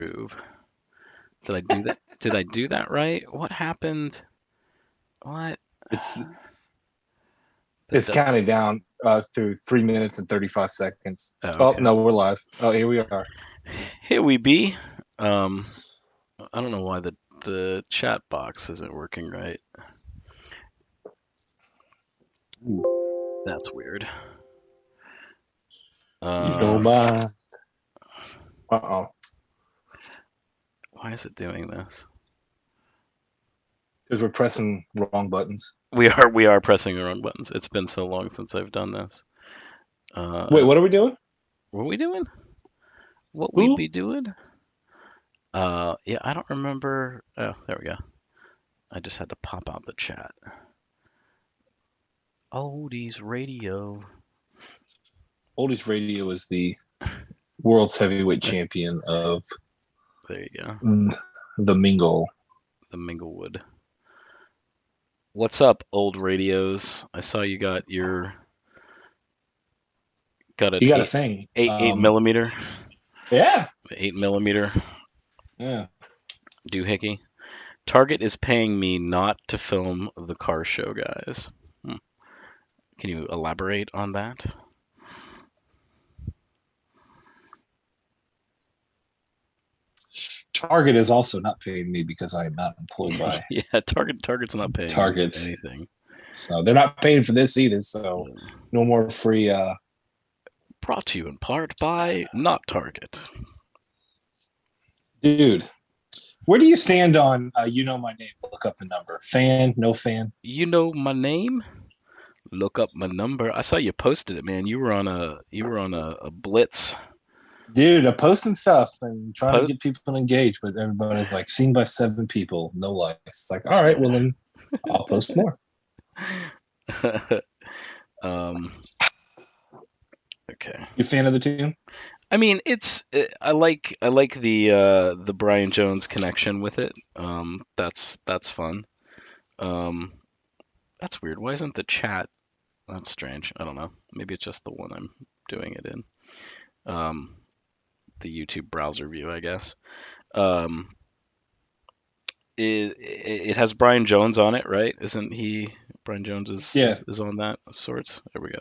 Groove. Did I do that? Did I do that right? What happened? What? It's The it's counting down through 3 minutes and 35 seconds. oh, Oh okay. no, we're live. Oh, here we are. Here we be. Um, I don't know why the chat box isn't working right. That's weird. You know Uh, my. Uh-oh. why is it doing this? Because we're pressing wrong buttons. We are pressing the wrong buttons. It's been so long since I've done this. Wait, what are we doing? What we doing? What we Who? be doing? Yeah, I don't remember. Oh, there we go. I just had to pop out the chat. Oldies radio. Oldies Radio is the world's heavyweight champion of There you go. the Mingle. The Minglewood. What's up, old radios? I saw you got an You got a thing. eight millimeter, Yeah. 8 millimeter Yeah. doohickey. Target is paying me not to film the car show, guys. Can you elaborate on that? Target is also not paying me because I am not employed by Yeah, Target's not paying Target. anything. So they're not paying for this either. So no more free. Brought to you in part by not Target. Dude, where do you stand on you know my name? Look up the number. Fan, no fan? You know my name? Look up my number. I saw you posted it, man. You were on a blitz. Dude, I'm posting stuff and trying to Po- get people engaged, but everybody's like seen by 7 people, no likes. It's like, all right, well then I'll post more. um, okay. You a fan of the tune? I mean, I like the Brian Jones connection with it. That's fun. Um, that's weird. Why isn't the chat? That's strange. I don't know. Maybe it's just the one I'm doing it in. Um, the YouTube browser view, I guess. Um, it has Brian Jones on it, right? Isn't he? Brian Jones Yeah. is on that of sorts. There we go.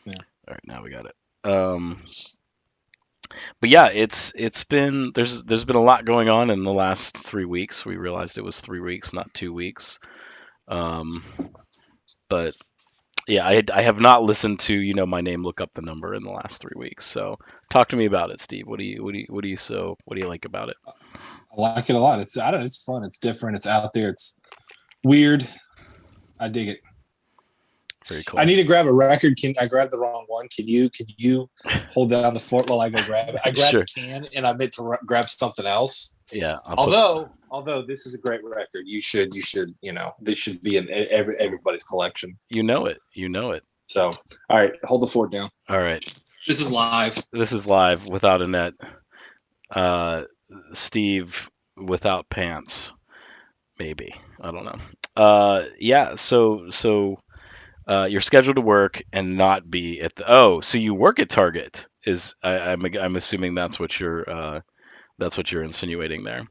Yeah. All right, now we got it. But yeah, it's been there's been a lot going on in the last 3 weeks. We realized it was 3 weeks, not 2 weeks. Um, but yeah, I have not listened to my name, look up the number in the last 3 weeks. So talk to me about it, Steve. What do you like about it? I like it a lot. I don't know, it's fun, it's different, it's out there, it's weird. I dig it. Very cool. I need to grab a record. I grabbed the wrong one? Can you hold down the fort while I go grab it? I grabbed Sure. a can and I meant to grab something else. Yeah. Although this is a great record, you should this should be in everybody's collection. You know it. So, all right, hold the fort down. All right. This is live. This is live without a net. Steve without pants, maybe. I don't know. Yeah. So you're scheduled to work and not be at the. Oh, so you work at Target? I'm assuming that's what you're insinuating there.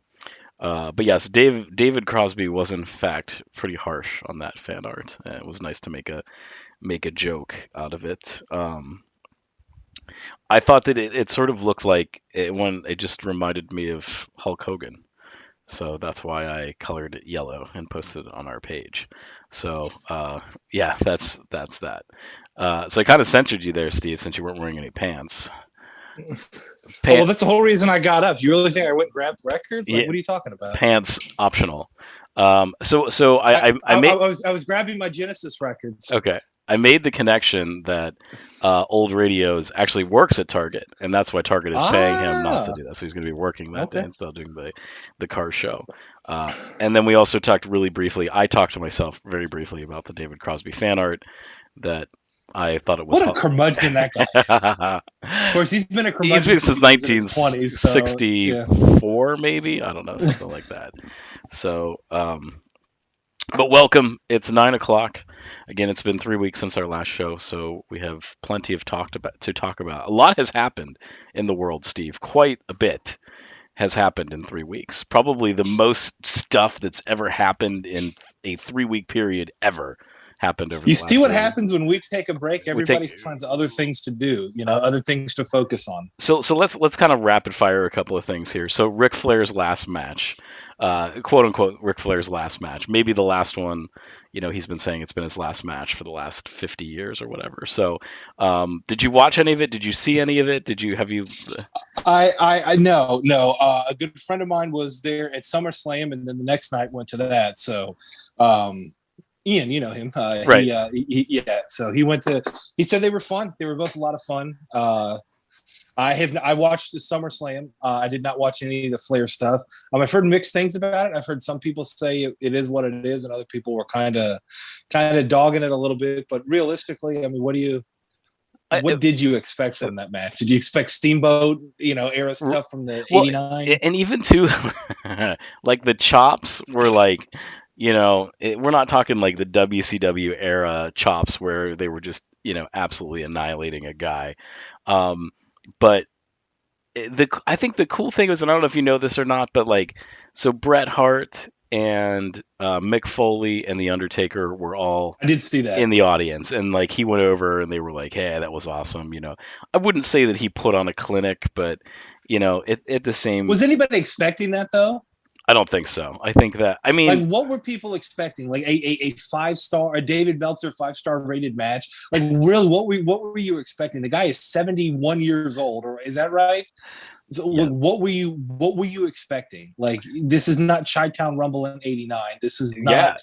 But yes, David Crosby was in fact pretty harsh on that fan art. It was nice to make a joke out of it. I thought that it sort of looked like it just reminded me of Hulk Hogan. So that's why I colored it yellow and posted it on our page. So yeah, that's that. So I kind of censored you there, Steve, since you weren't wearing any pants. Well, that's the whole reason I got up. You really think I went and grabbed records? Like, Yeah, what are you talking about? pants optional. So I was grabbing my Genesis records. Okay. I made the connection that Old Radios actually works at Target, and that's why Target is paying him not to do that. So he's going to be working that day instead of doing the car show. And then we also talked really briefly. I talked to myself very briefly about the David Crosby fan art that I thought it was. What a curmudgeon that guy is. Of course, he's been a curmudgeon since 1964, maybe. I don't know, something like that. So. But welcome. It's 9 o'clock. Again, it's been 3 weeks since our last show, so we have plenty of to talk about. A lot has happened in the world, Steve. Quite a bit has happened in 3 weeks. Probably the most stuff that's ever happened in a 3 week period ever happened over You the see last what 3 weeks. happens when we take a break? We take Everybody finds other things to do, uh, other things to focus on. so let's kind of rapid fire a couple of things here. So Ric Flair's last match, quote unquote Ric Flair's last match, maybe the last one. He's been saying it's been his last match for the last 50 years or whatever. So, did you watch any of it? Did you see any of it? Did you have you? I no, no. A good friend of mine was there at SummerSlam, and then the next night went to that. So, um, Ian, you know him. Right. Yeah. So he went to. He said they were fun. They were both a lot of fun. I watched the SummerSlam. I did not watch any of the Flair stuff. I've heard mixed things about it. I've heard some people say it is what it is, and other people were kind of dogging it a little bit. But realistically, I mean, I, what did you expect from that match? Did you expect Steamboat, era stuff from the well, '89? and even too, like the chops were like, we're not talking like the WCW era chops where they were just, absolutely annihilating a guy. Um, but I think the cool thing is, and I don't know if you know this or not, but like, so Bret Hart and Mick Foley and The Undertaker were all I did see that. in the audience, and like he went over and they were like, hey, that was awesome. I wouldn't say that he put on a clinic, but at the same, Was anybody expecting that though? I don't think so. I think that, I Like, mean, what were people expecting? Like a 5-star, a David Meltzer 5-star rated match? Like, really, what were you expecting? The guy is 71 years old, or is that right? So yeah, what were you expecting? Like, this is not Chi-Town Rumble in '89. This is yeah.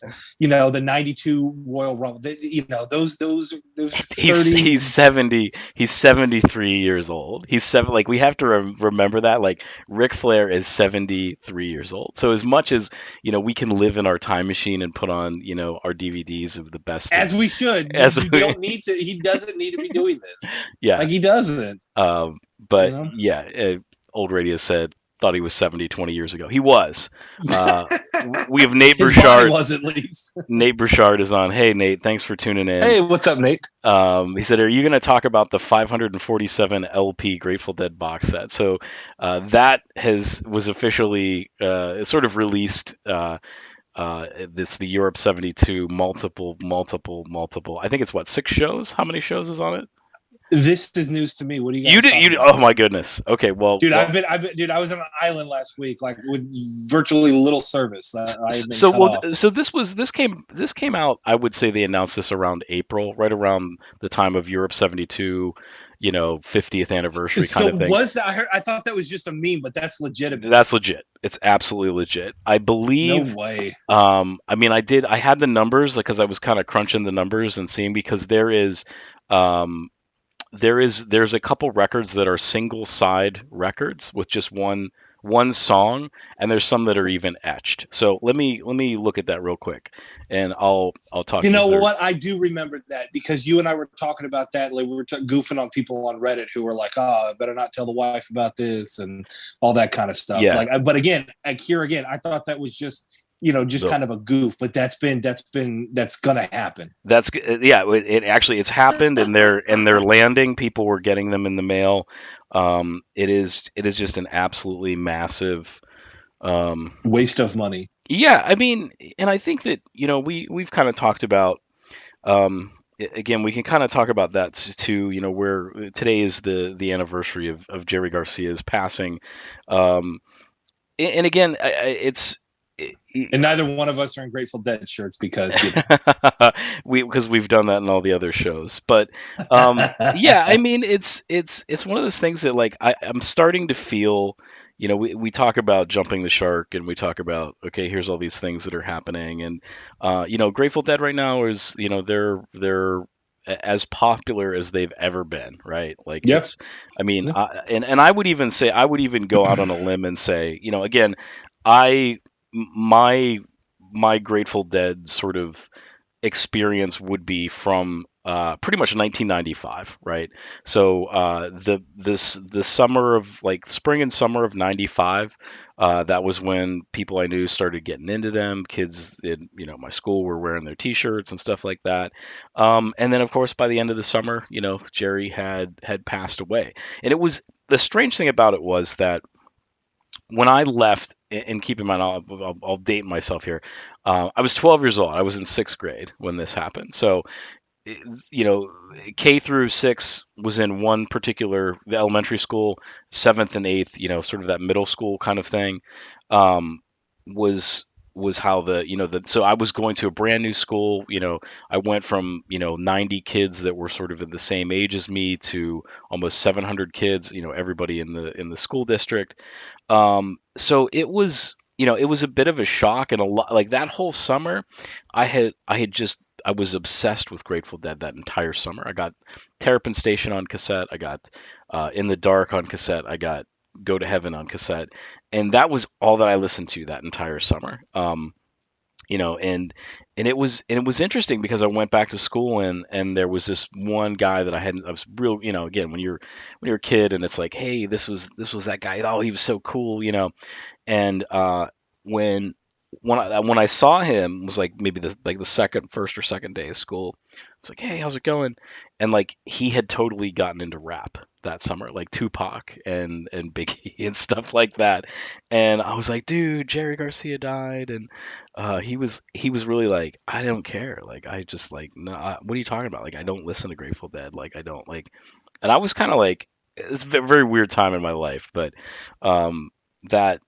not, the '92 Royal Rumble. Those He's 30. he's 70. He's 73 years old. He's seven. Like we have to remember that. Like Ric Flair is 73 years old. So as much as we can live in our time machine and put on our DVDs of the best of As we should. as You we, don't need to. He doesn't need to be doing this. yeah. Like, he doesn't. You But know. yeah, old radio said thought he was 70 20 years ago. He was. Uh, we have Nate His body Burchard. was, at least. Nate Burchard is on. Hey Nate, thanks for tuning in. Hey, what's up, Nate? He said, "Are you going to talk about the 547 LP Grateful Dead box set?" So that was officially sort of released. It's the Europe 72 multiple. I think it's what, 6 shows? How many shows is on it? This is news to me. What are you You guys did. talking Oh about? my goodness. Okay. Well. Dude, Well. dude, I was on an island last week, like with virtually little service. I have been So cut well. off. So this came out. I would say they announced this around April, right around the time of Europe 72. 50th anniversary kind So of thing. was that? I thought that was just a meme, but that's legitimate. That's legit. It's absolutely legit. I No believe. way. I mean, I had the numbers because I was kind of crunching the numbers and seeing because um, there's a couple records that are single side records with just one song, and there's some that are even etched. So let me look at that real quick, and I'll talk You to you know there. what? I do remember that because you and I were talking about that. Like, we were goofing on people on Reddit who were like, "Oh, I better not tell the wife about this," and all that kind of stuff. Yeah, Like, but again, like here again, I thought that was just the kind of a goof. But that's gonna happen. yeah. It actually it's happened, and they're landing. People were getting them in the mail. It is just an absolutely massive. Um, Waste of money. yeah, I mean, and I think that we've kind of talked about. Again, we can kind of talk about that too. Where today is the anniversary of Jerry Garcia's passing. Um, and again, it's And neither one of us are in Grateful Dead shirts because because we've done that in all the other shows. But yeah, I mean, it's one of those things that like I'm starting to feel. We talk about jumping the shark, and we talk about okay, here's all these things that are happening, and Grateful Dead right now is they're as popular as they've ever been, right? Like Yep. I mean, and I would even say I would even go out on a limb and say, again, I my my Grateful Dead sort of experience would be from pretty much 1995, right? So the summer of like spring and summer of '95, that was when people I knew started getting into them. Kids in my school were wearing their T-shirts and stuff like that. And then of course by the end of the summer, Jerry had passed away, and it was the strange thing about it was that when I left, and keep in mind, I'll date myself here. I was 12 years old. I was in sixth grade when this happened. So, you know, K through six was in one particular the elementary school. Seventh and eighth, sort of that middle school kind of thing, um, was was how so I was going to a brand new school. I went from 90 kids that were sort of in the same age as me to almost 700 kids. Everybody in the school district. So it was a bit of a shock, and a lot like that whole summer. I was obsessed with Grateful Dead that entire summer. I got Terrapin Station on cassette. I got In the Dark on cassette. I got Go to Heaven on cassette, and that was all that I listened to that entire summer. And it was interesting because I went back to school, and there was this one guy that I was real, again, when you're a kid, and it's like, hey, this was that guy. Oh, he was so cool, and when when I saw him, it was like maybe the second first or second day of school. It's like, hey, how's it going? And like he had totally gotten into rap that summer, like Tupac and Biggie and stuff like that. And I was like, dude, Jerry Garcia died, and he was really like, I don't care, like I just like, no, what are you talking about? Like I don't listen to Grateful Dead, like I don't like. And I was kind of like, it's a very weird time in my life, but um, that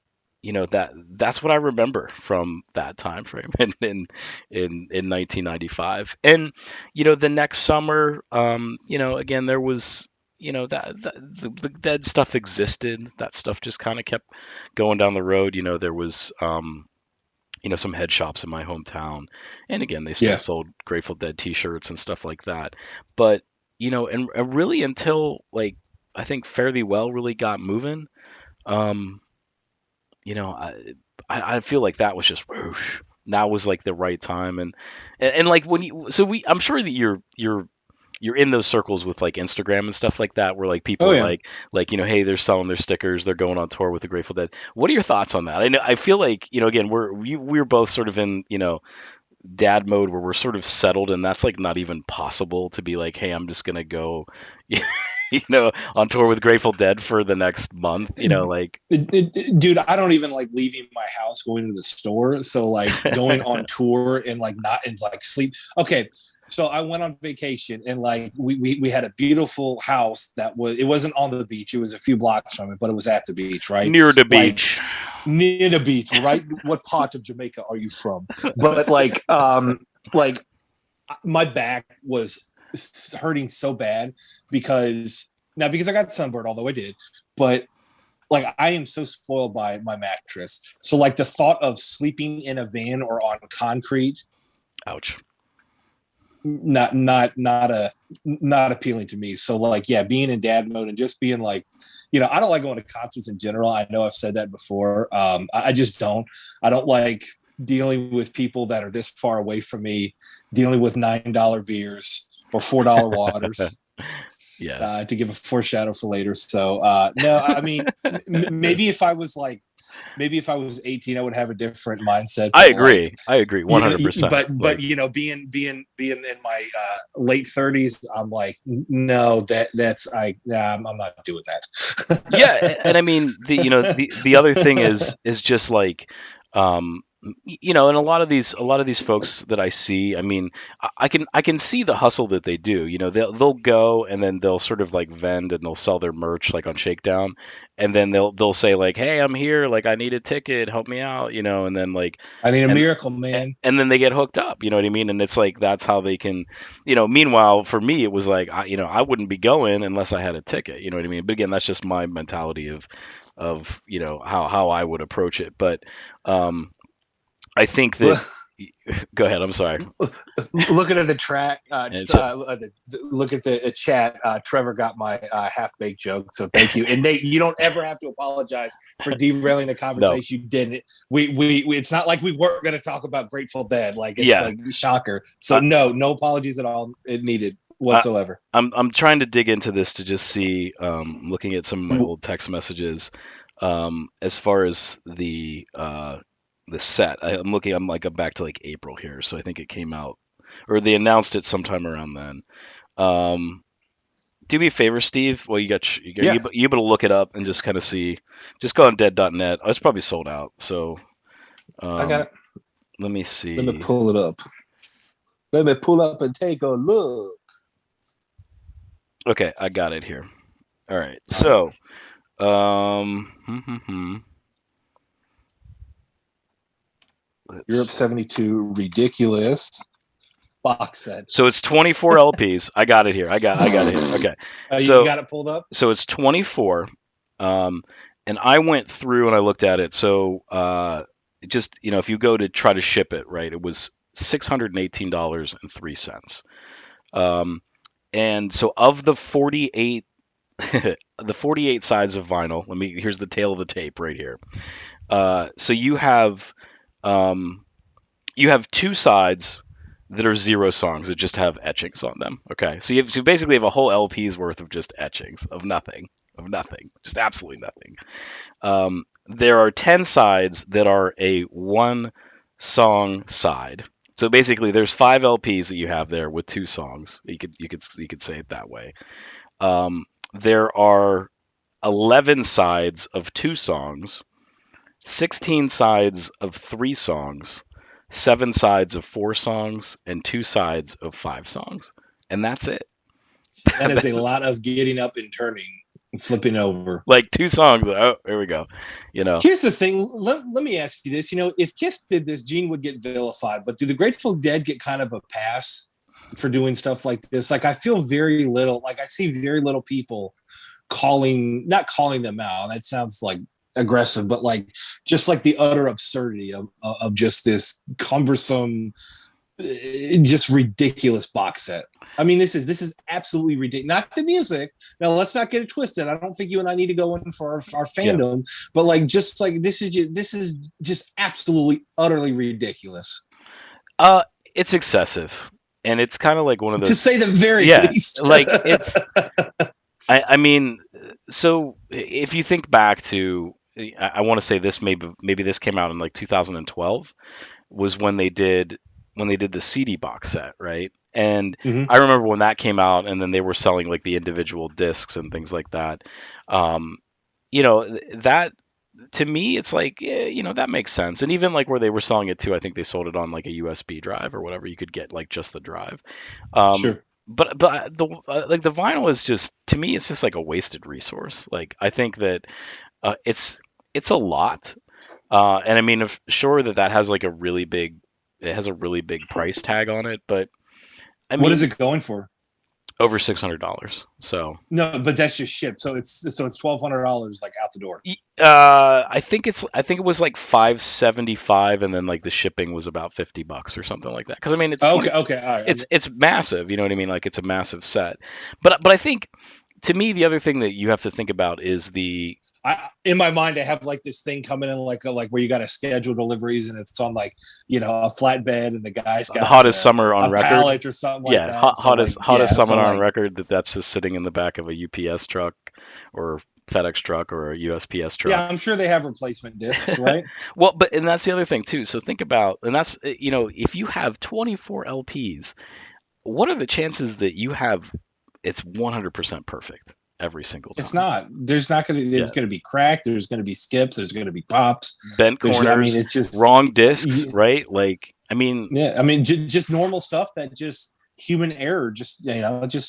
that's what I remember from that time frame in 1995. And the next summer, again, there was the dead stuff existed. That stuff just kind of kept going down the road. There was some head shops in my hometown, and again, they still Yeah. sold Grateful Dead T-shirts and stuff like that. But and really until like I think Fairly Well really got moving. Um, you know, I feel like that was just whoosh. That was like the right time, and like when you so we I'm sure that you're in those circles with like Instagram and stuff like that, where like people Oh are yeah. like hey, they're selling their stickers, they're going on tour with the Grateful Dead. What are your thoughts on that? I feel like again we're both sort of in dad mode where we're sort of settled, and that's like not even possible to be like, hey, I'm just gonna go on tour with Grateful Dead for the next month, like. Dude, I don't even like leaving my house going to the store. So like going on tour and like not and like sleep. Okay. So I went on vacation and like we had a beautiful house that it wasn't on the beach. It was a few blocks from it, but it was at the beach, right? Near the Like beach. near the beach, right? What part of Jamaica are you from? But like my back was hurting so bad because I got sunburned, although I did, but like I am so spoiled by my mattress. So like the thought of sleeping in a van or on concrete, Ouch. not appealing to me. So like yeah, being in dad mode and just being like, I don't like going to concerts in general. I know I've said that before. I just don't. I don't like dealing with people that are this far away from me, dealing with $9 beers or $4 waters. Yeah. To give a foreshadow for later. So no, I mean, maybe maybe if I was 18, I would have a different mindset. I But like, agree. I agree 100%. but Like, being in my late 30s, I'm like, no, I'm not doing that. yeah, and I mean the other thing is just like and a lot of these folks that I see, I mean, I can see the hustle that they do. They'll go, and then they'll sort of like vend, and they'll sell their merch like on Shakedown, and then they'll say like, hey, I'm here, like I need a ticket, help me out, and then like I need a and miracle, man. and then they get hooked up, you know what I mean? And it's like that's how they can, meanwhile for me it was like I wouldn't be going unless I had a ticket, you know what I mean? But again, that's just my mentality of how I would approach it. But I think that go ahead, I'm sorry. Looking at the track, And so, look at the chat. Trevor got my half baked joke, so thank you. And Nate, you don't ever have to apologize for derailing the no. conversation. You didn't. We it's not like we weren't going to talk about Grateful Dead. Like it's Yeah. like shocker. So I, no apologies at all. It needed I, whatsoever. I'm trying to dig into this to just see, looking at some of my old text messages, as far as the set. I'm like I'm back to like April here, so I think it came out or they announced it sometime around then. Um, do me a favor, Steve. Well, Yeah, you able to look it up and just kind of see. Just go on dead.net. Oh, it's probably sold out. So I got um, it. let me Let me see. pull it up. Let me pull up and take a look. Okay, I got it here. All right. All right. So Europe let's. 72, ridiculous box set. So it's 24 LPs. I got it here. I got it here. Okay. You So got it pulled up? so it's 24. Um, and I went through and I looked at it. So just if you go to try to ship it, right, it was $618.03. Um, and so of the 48 the 48 sides of vinyl, here's the tail of the tape right here. So um, you have two sides that are zero songs that just have etchings on them. Okay, so you basically have a whole LP's worth of just etchings of nothing, just absolutely nothing. There are 10 sides that are a one song side. So basically, there's five LPs that you have there with two songs. You could say it that way. Um, there are 11 sides of two songs, 16 sides of three songs, seven sides of four songs, and two sides of five sons. And that's it. That is a lot of getting up and turning and flipping over. Like two songs. Oh, here we go. You know, Here's the thing. Let me ask you this. If Kiss did this, Gene would get vilified. But do the Grateful Dead get kind of a pass for doing stuff like this? Like, I feel very little, like, I see very little people not calling them out. That sounds like aggressive, but like, just like the utter absurdity of just this cumbersome, just ridiculous box set. I mean, this is absolutely ridiculous. Not the music. Now, let's not get it twisted. I don't think you and I need to go in for our yeah. fandom, but like, just like, this is just absolutely utterly ridiculous, Uh, it's excessive, and it's kind of like one of to those. say the very Yeah, least. like it's. I mean, so if you think back to, I want to say this maybe this came out in like 2012 was when they did the CD box set, right? And Mhm. I remember when that came out, and then they were selling like the individual discs and things like that. Um, that to me, it's like, yeah, that makes sense. And even like where they were selling it too, I think they sold it on like a USB drive or whatever. You could get like just the drive. Um, Sure. but like the vinyl is just to me, it's just like a wasted resource. Like I think that it's a lot. And I mean, if, sure that has like it has a really big price tag on it, but I What is mean, it going for? over $600. So, No, but that's just shipped. So it's $1,200 like out the door. I think it was like 575, and then like the shipping was about $50 or something like that. Because I mean, Okay, okay, all right. it's massive. You know what I mean? Like it's a massive set. But I think to me, the other thing that you have to think about is In my mind, I have like this thing coming in like where you got to schedule deliveries and it's on like a flatbed and the guy's the got like hottest summer on a record. pallet or something like Yeah, that. So like hottest yeah, summer so on like record that's just sitting in the back of a UPS truck or FedEx truck or a USPS truck. yeah, I'm sure they have replacement discs, right? Well, and that's the other thing too. So think about, and that's if you have 24 LPs, what are the chances that you have it's 100% perfect every single It's time? not. There's not gonna. Yeah, There's gonna be cracked. There's gonna be skips. There's gonna be pops. bent I corners, mean, it's just. wrong discs, right? Like, I mean, Yeah. I mean, just normal stuff that just human error. Just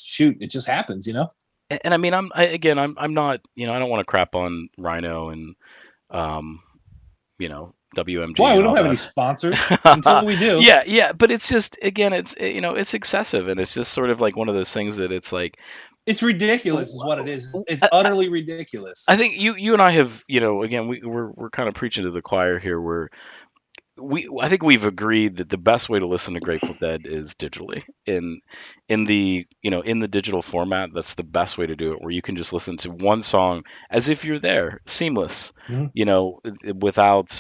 shoot. It just happens. and I mean, again, I'm not, I don't want to crap on Rhino and WMG Why we and don't all have any that. sponsors until we do. Yeah, but it's just again, it's excessive, and it's just sort of like one of those things that it's like, It's ridiculous, is what it is. It's utterly ridiculous. I think you and I have, again, we're kind of preaching to the choir here. I think we've agreed that the best way to listen to Grateful Dead is digitally in the digital format. That's the best way to do it, where you can just listen to one song as if you're there, seamless, Mhm. without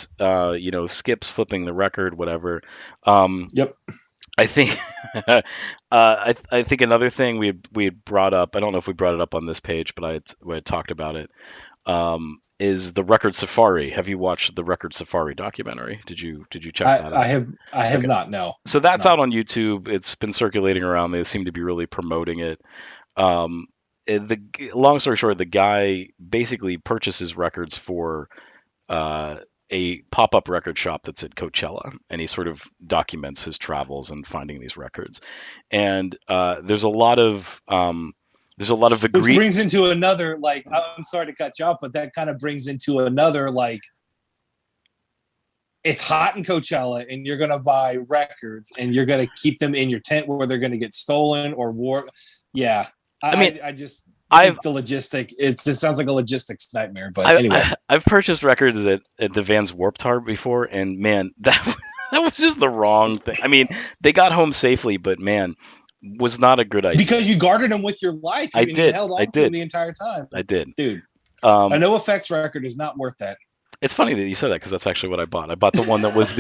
skips, flipping the record, whatever. Um, Yep. I think I think another thing we had brought up. I don't know if we brought it up on this page, but we had talked about it. Is the Record Safari? Have you watched the Record Safari documentary? Did you check I, that I out? have I have Okay, not. No. so that's No. out on YouTube. It's been circulating around. They seem to be really promoting it. Um, long story short, the guy basically purchases records for a pop-up record shop that's at Coachella, and he sort of documents his travels and finding these records. And there's a lot of Which agree. brings into another, like, I'm sorry to cut you off, but that kind of brings into another, like, it's hot in Coachella and you're going to buy records and you're going to keep them in your tent where they're going to get stolen or war. Yeah. I mean, I just I've think it sounds like a logistics nightmare, but I, anyway. I've purchased records at the Vans Warped Tour before, and man, that was just the wrong thing. I mean, they got home safely, but man, was not a good idea. Because you guarded them with your life I and you did, held I on to them did, the entire time. I did. Dude, a Um, no effects record is not worth that. it's funny that you said that because that's actually what I bought. I bought the one that was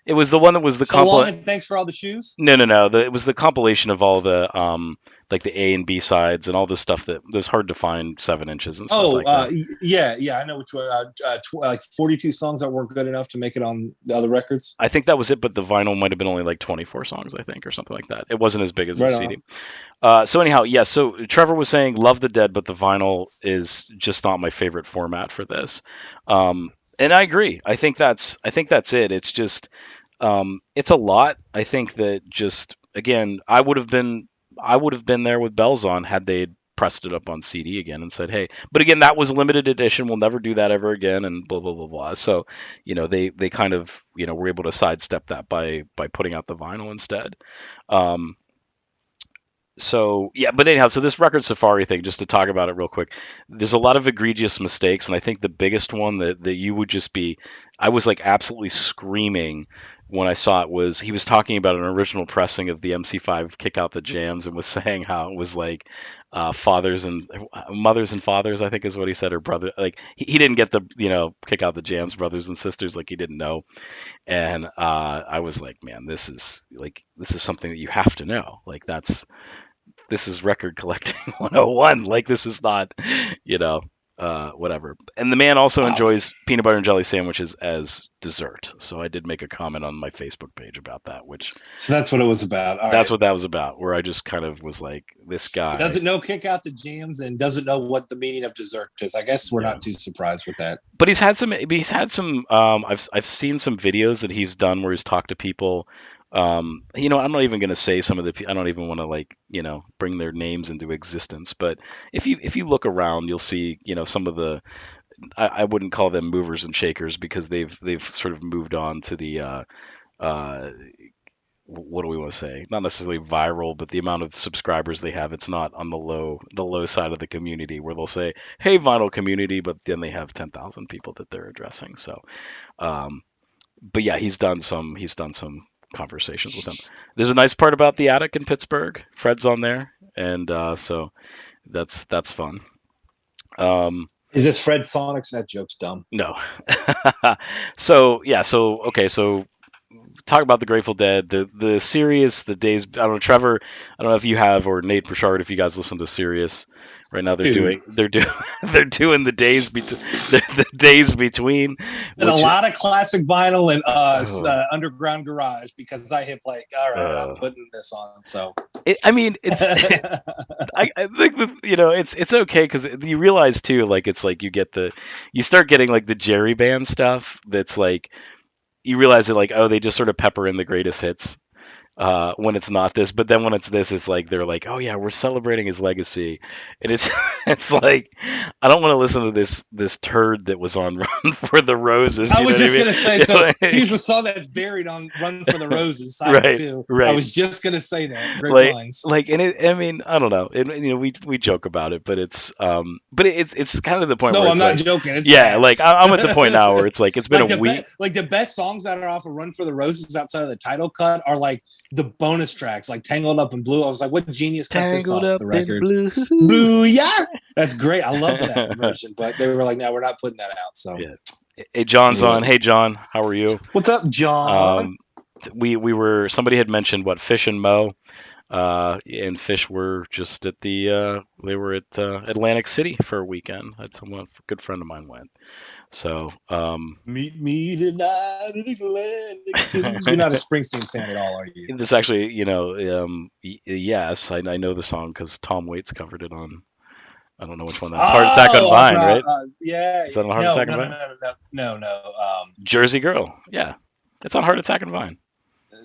it was the one that was the So long compilation. and thanks for all the shoes. No, no, no. It was the compilation of all the like the A and B sides and all the stuff that was hard to find 7 inches and stuff Oh, like that. yeah, I know which one. Like 42 songs that weren't good enough to make it on the other records. I think that was it, but the vinyl might have been only like 24 songs, I think, or something like that. It wasn't as big as the Right CD. on. So anyhow, yeah. So Trevor was saying, "Love the Dead," but the vinyl is just not my favorite format for this. And I agree. I think that's it. It's just it's a lot. I think that just again, I would have been there with bells on had they pressed it up on CD again and said, "Hey," but again, that was a limited edition. We'll never do that ever again, and blah blah blah blah. So, they kind of were able to sidestep that by putting out the vinyl instead. Um, so yeah, but anyhow, so this record safari thing, just to talk about it real quick, there's a lot of egregious mistakes, and I think the biggest one that you would just be, I was like absolutely screaming when I saw it was he was talking about an original pressing of the MC5 Kick Out the Jams and was saying how it was like fathers and mothers and fathers, I think is what he said, or brother, like he didn't get the Kick Out the Jams brothers and sisters, like he didn't know, and I was like, man, this is something that you have to know, like this is record collecting 101. Like this is not, you know, whatever. And the man also Wow. enjoys peanut butter and jelly sandwiches as dessert. So I did make a comment on my Facebook page about that, which So that's what it was about. All that's right. what that was about, where I just kind of was like, this guy. Doesn't know kick out the jams and doesn't know what the meaning of dessert is. I guess we're Yeah. not too surprised with that. But he's had some I've seen some videos that he's done where he's talked to people. I'm not even going to say some of I don't even want to like, bring their names into existence, but if you look around, you'll see, some of the I wouldn't call them movers and shakers because they've sort of moved on to the uh what do we want to say? Not necessarily viral, but the amount of subscribers they have, it's not on the low side of the community where they'll say, "Hey, vinyl community," but then they have 10,000 people that they're addressing. So, um, but yeah, he's done some conversations with them. There's a nice part about the attic in Pittsburgh. Fred's on there, and so that's fun. Um, Is this Fred Sonic's? That joke's dumb. no. So yeah, so okay, so talk about the Grateful Dead, the Sirius, the days. I don't know, Trevor. I don't know if you have or Nate Burchard. If you guys listen to Sirius right now, Dude. they're doing they're doing the days between, And a which lot of classic vinyl and uh, underground garage because I have like, all right, I'm uh, putting this on. So I mean it's I think that it's okay because you realize too, like it's like you start getting like the Jerry band stuff that's like you realize that like, oh, they just sort of pepper in the greatest hits when it's not this, but then when it's this, it's like they're like, oh yeah, we're celebrating his legacy, and it's it's like I don't want to listen to this turd that was on Run for the Roses. I You know was what I just mean? gonna say, so Like, here's a song that's buried on Run for the Roses side right, two. I right. was just gonna say that. Great Like minds. and I mean, I don't know. We joke about it, but it's kind of the point where No, I'm it's not like, joking. It's yeah, bad. like I'm at the point now where it's like it's been a week. Like the best songs that are off of Run for the Roses outside of the title cut are like the bonus tracks, like Tangled Up in Blue. I was like, what genius cut this Tangled off up the in record? blue. Blue, yeah, that's great. I love that version, but they were like, no, we're not putting that out. So Yeah. Hey, John's anyway, on. Hey, John, how are you? what's up, John? Um, we were somebody had mentioned what Fish and Mo, and Fish were just at they were at Atlantic City for a weekend. Had someone a good friend of mine went. So Meet me tonight in Atlantic City. You're not a Springsteen fan at all, are you? this actually, yes, I know the song because Tom Waits covered it on I don't know which one that. Heart Attack on Oh, Vine, right? yeah. Is that on Heart No, Attack on no, no, Vine? no, no, no, no. Jersey Girl. Yeah, it's on Heart Attack on Vine.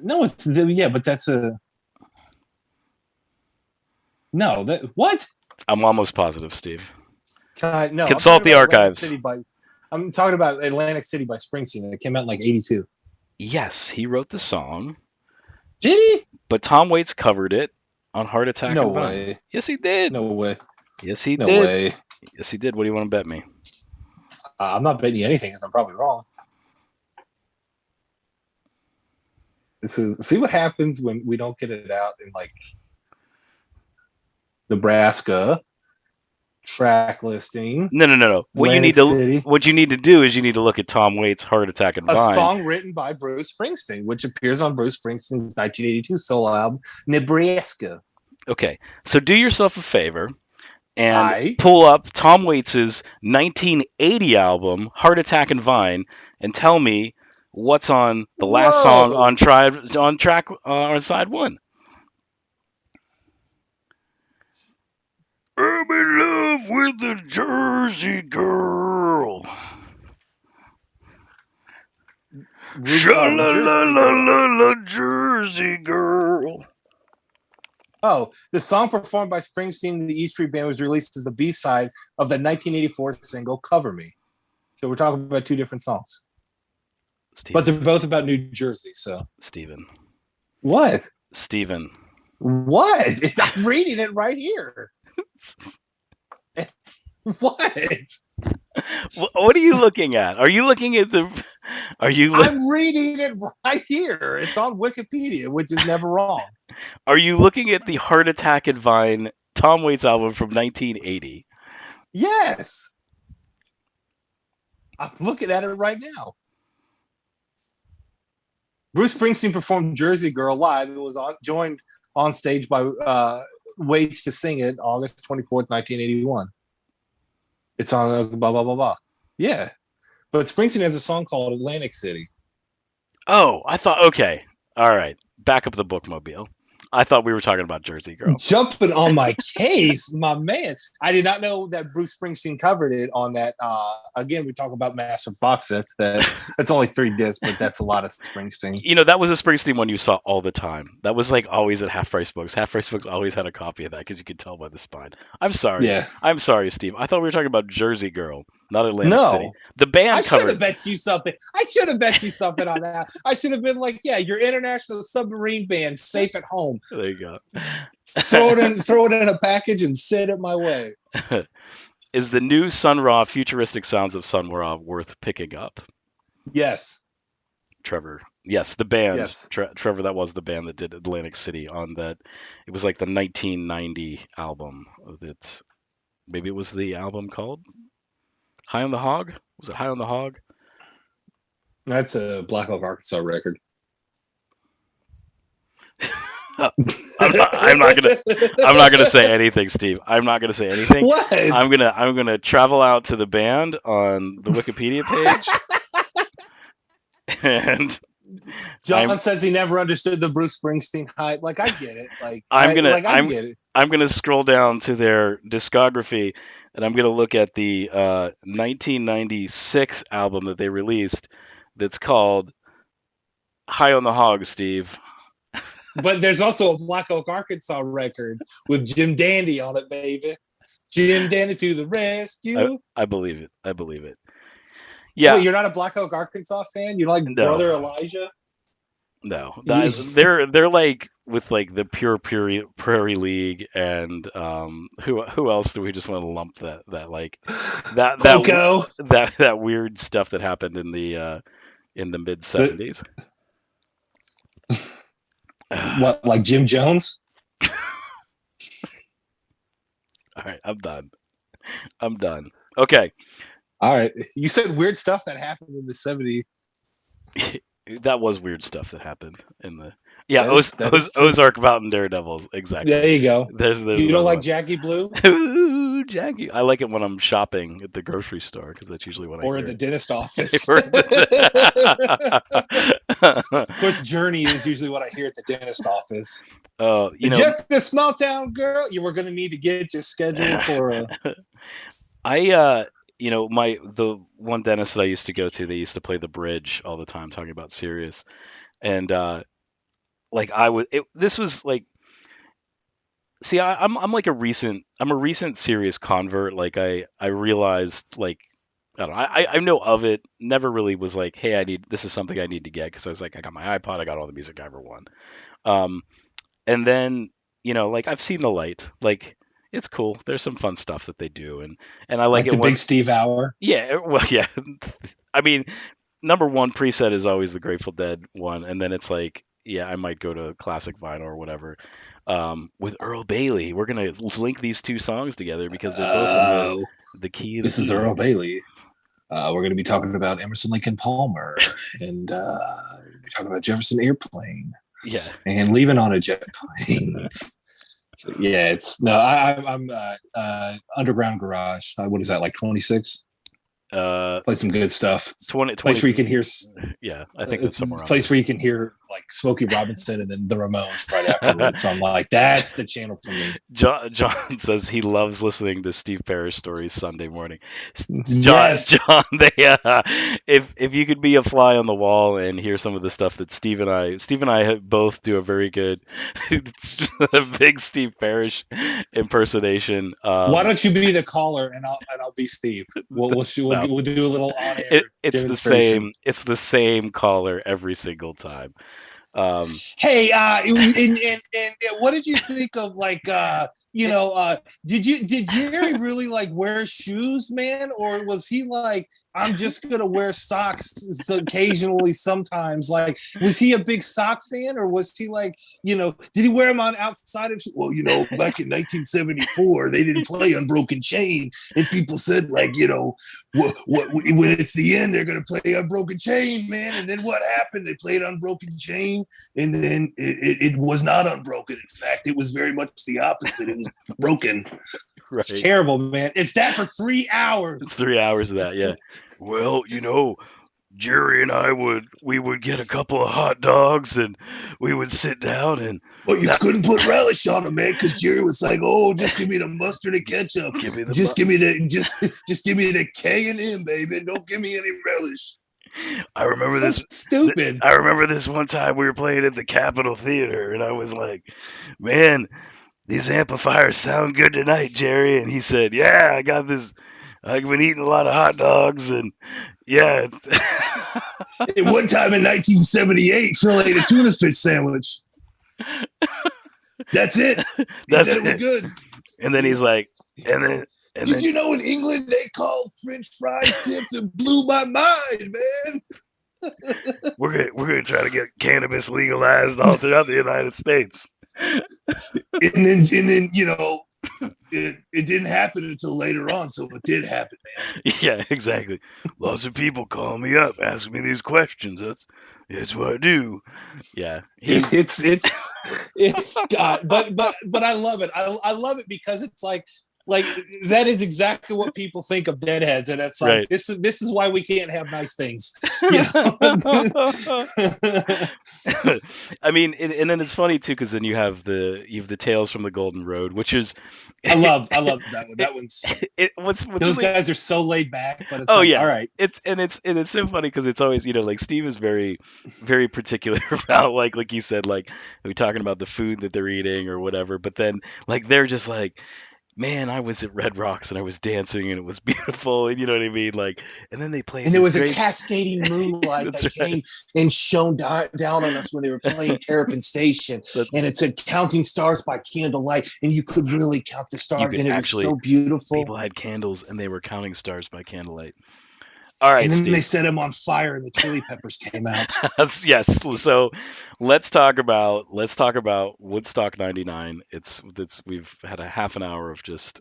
No, yeah, but that's a no. That what? I'm almost positive, Steve. No, I'm Consult talking the about Atlantic archive. City by. I'm talking about Atlantic City by Springsteen. It came out in like '82. Yes, he wrote the song, Did he? but Tom Waits covered it on Heart Attack No on Vine. way. Yes, he did. No way. Yes, he No did. way. Yes, he did. What do you want to bet me? I'm not betting you anything because I'm probably wrong. This is see what happens when we don't get it out in like Nebraska track listing. No. Atlantic City. What you need to do is you need to look at Tom Waits' Heart Attack on A Vine. song written by Bruce Springsteen, which appears on Bruce Springsteen's 1982 solo album, Nebraska. Okay, so do yourself a favor and I pull up Tom Waits' 1980 album, Heart Attack and Vine, and tell me what's on the last song Whoa. on side one. I'm in love with the Jersey Girl. Jersey Girl. Sha-la-la-la-la, Jersey Girl. Oh, the song performed by Springsteen and the E Street Band was released as the B-side of the 1984 single "Cover Me." So we're talking about two different songs, Steven, but they're both about New Jersey. So Steven. what? Steven. What? I'm reading it right here. What? What are you looking at? Are you looking at the? I'm reading it right here. It's on Wikipedia, which is never wrong. Are you looking at the Heart Attack and Vine Tom Waits album from 1980? Yes. I'm looking at it right now. Bruce Springsteen performed Jersey Girl live. It was joined on stage by Waits to sing it August 24th, 1981. It's on blah, blah, blah, blah. Yeah. But Springsteen has a song called Atlantic City. Oh, I thought, okay. All right. Back up the bookmobile. I thought we were talking about Jersey Girl. Jumping on my case, my man. I did not know that Bruce Springsteen covered it on that. Again, we talk about massive box sets. That's only 3 discs, but that's a lot of Springsteen. You know, that was a Springsteen one you saw all the time. That was like always at Half Price Books. Half Price Books always had a copy of that because you could tell by the spine. I'm sorry. Yeah. I'm sorry, Steve. I thought we were talking about Jersey Girl, not Atlantic City. No. The band I should covered. have bet you something. I should have bet you something on that. I should have been like, yeah, your international submarine band, safe at home. There you go. Throw it in a package and send it my way. Is the new Sun Ra futuristic sounds of Sun Ra worth picking up? Yes. Trevor. Yes, the band. Yes. Trevor, that was the band that did Atlantic City on that. It was like the 1990 album. Maybe it was the album called High on the Hog? Was it High on the Hog? That's a Black Oak, Arkansas record. I'm not gonna say anything, Steve. I'm not gonna say anything. What? I'm gonna travel out to the band on the Wikipedia page, and John says he never understood the Bruce Springsteen hype. Like I get it. I'm get it. gonna scroll down to their discography, and I'm gonna look at the 1996 album that they released. That's called High on the Hog, Steve. But there's also a Black Oak, Arkansas record with Jim Dandy on it, baby. Jim Dandy to the rescue. I believe it. Yeah. Wait, you're not a Black Oak, Arkansas fan? You like Brother Elijah? No, they're like with like the Pure Prairie League and who else do we just want to lump that like that weird stuff that happened in the mid 70s. What, like Jim Jones? All right, I'm done. Okay. All right. You said weird stuff that happened in the 70s. That was weird stuff that happened in the Ozark Mountain Daredevils. Exactly. There you go. There's you don't like one. Jackie Blue? Ooh, Jackie. I like it when I'm shopping at the grocery store because that's usually what I or hear. in the dentist office. Of course, Journey is usually what I hear at the dentist office. You know, Just a small town girl. You were going to need to get your schedule for a. I my the one dentist that I used to go to, they used to play the bridge all the time, talking about Sirius, and like I was, this was like, see, I'm like I'm a recent Sirius convert. Like I realized like. I don't know. I know of it. Never really was like, hey, this is something I need to get because I was like, I got my iPod, I got all the music I ever want. Um, and then like I've seen the light. Like it's cool. There's some fun stuff that they do, and I like Like it the when big Steve Hour. yeah, well yeah. I mean, number one preset is always the Grateful Dead one, and then it's like yeah, I might go to classic vinyl or whatever. With Earl Bailey, we're gonna link these two songs together because they're both in Uh, the key of this is E. Earl Bailey. We're going to be talking about Emerson Lincoln Palmer and we're talking about Jefferson Airplane Yeah. and leaving on a jet plane. So, yeah, it's no, I'm Underground Garage. What is that, like 26? Uh, Play some good stuff. It's 20 a place 20. where you can hear. Yeah, I think that's It's somewhere a around place where you can hear like Smokey Robinson and then the Ramones right afterwards. So I'm like, that's the channel for me. John says he loves listening to Steve Parrish stories Sunday morning. Yes. John, if you could be a fly on the wall and hear some of the stuff that Steve and I both do a very good, a big Steve Parrish impersonation. Why don't you be the caller and I'll be Steve. No, We'll do a little on air demonstration. it's the same caller every single time. Um, Hey, and what did you think of like did Jerry really like wear shoes, man, or was he like I'm just gonna wear socks occasionally sometimes? Like, was he a big sock fan, or was he like did he wear them on outside of? Well, back in 1974, they didn't play Unbroken Chain, and people said like what when it's the end, they're gonna play Unbroken Chain, man. And then what happened? They played Unbroken Chain, and then it was not unbroken. In fact, it was very much the opposite. It was broken. It's right. terrible, man. It's that for 3 hours. 3 hours of that, yeah. Well, Jerry and we would get a couple of hot dogs and we would sit down and But you that couldn't put relish on them, man, because Jerry was like, "Oh, just give me the mustard and ketchup. give me the Just give me the just give me the K&M, baby. Don't give me any relish." I remember So stupid. I remember this one time we were playing at the Capitol Theater and I was like, "Man, these amplifiers sound good tonight, Jerry." And he said, "Yeah, I got this I've been eating a lot of hot dogs and yeah, At one time in 1978, Phil ate a tuna fish sandwich. That's it. He that's said it was it." good. And then he's like, and then and Did then you know in England they call French fries chips? And blew my mind, man. we're gonna try to get cannabis legalized all throughout the United States. And then it didn't happen until later on, so it did happen, man. Yeah, exactly. Lots of people call me up, asking me these questions. That's what I do. Yeah, he. It's God, but I love it. I love it because it's like that is exactly what people think of deadheads, and it's like Right. this is why we can't have nice things, you know. I mean, and then it's funny too because then you have the Tales from the Golden Road, which is I love that one. That one's what's those really. guys are so laid back, but it's Oh like yeah, all right. it's so funny because it's always like Steve is very very particular about like you said like we talking about the food that they're eating or whatever, but then like they're just like, man, I was at Red Rocks and I was dancing and it was beautiful and you know what I mean, like, and then they played And there this was a great. cascading moonlight That's that right. came and shone down on us when they were playing Terrapin Station. That And it said "Counting Stars by Candlelight," and you could really count the you stars, could and it was actually so beautiful. people had candles and they were counting stars by candlelight. All And right, then they Steve. set him on fire, and the Chili Peppers came out. Yes. So let's talk about Woodstock '99. It's we've had a half an hour of just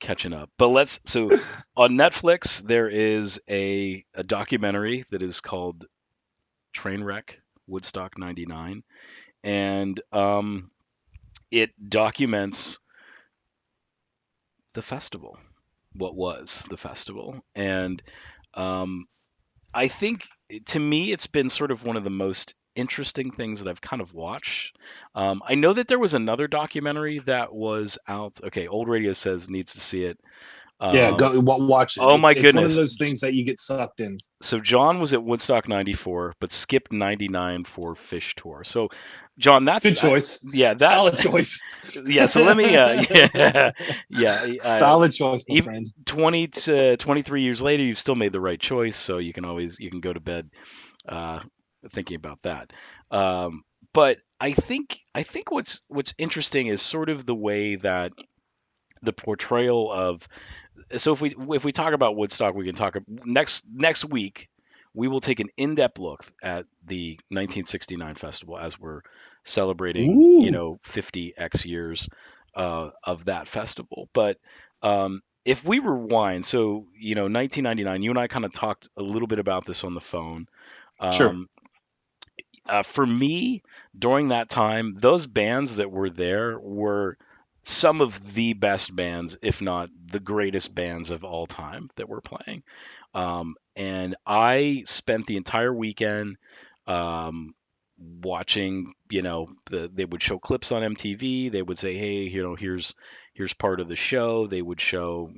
catching up. But so on Netflix there is a documentary that is called Trainwreck Woodstock '99, and it documents the festival, what was the festival, and um, I think. to me, it's been sort of one of the most interesting things that I've kind of watched. I know that there was another documentary that was out. Okay, Old Radio says needs to see it. Yeah, Um, go watch it. oh my It's one of goodness. those things that you get sucked in. So John was at Woodstock 94, but skipped 99 for Fish Tour. So John, Good choice. yeah, that Solid choice. yeah, so let me yeah, yeah, Solid choice, my even friend. 20 to 23 years later, you've still made the right choice, so you can go to bed uh thinking about that. But I think what's interesting is sort of the way that the portrayal of so if we talk about Woodstock, we can talk next week. We will take an in-depth look at the 1969 festival as we're celebrating, Ooh, 50x years of that festival. But if we rewind, so 1999, you and I kind of talked a little bit about this on the phone. sure. Um, for me, during that time, those bands that were there were some of the best bands, if not the greatest bands of all time that were playing. And I spent the entire weekend um, watching. They would show clips on MTV. They would say, "Hey, here's part of the show." They would show,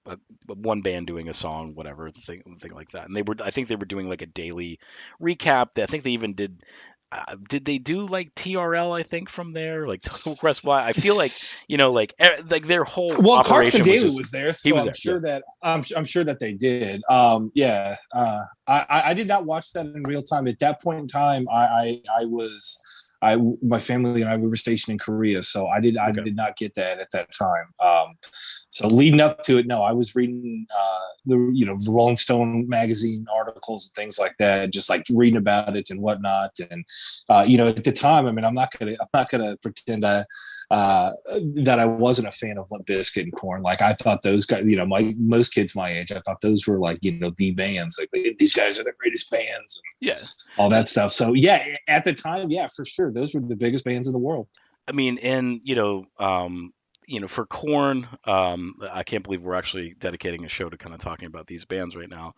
a, one band doing a song, whatever thing like that. And I think they were doing like a daily recap. I think they even did they do like TRL? I think from there, like Total Request Why. I feel like like their whole Well, Carson operation was Daly just was there, he so was I'm there. Yeah. sure that I'm sure that they did. Yeah, I did not watch that in real time. At that point in time, I was my family and I we were stationed in Korea, so I Okay. did not get that at that time. So leading up to it, no, I was reading the Rolling Stone magazine articles and things like that, just like reading about it and whatnot. And at the time, I mean, I'm not gonna pretend that I wasn't a fan of Limp Bizkit and Corn. Like I thought those guys, most kids my age, I thought those were like the bands. Like these guys are the greatest bands and Yeah. all that stuff. So yeah, at the time, yeah, for sure, those were the biggest bands in the world. I mean, and for Corn, I can't believe we're actually dedicating a show to kind of talking about these bands right now.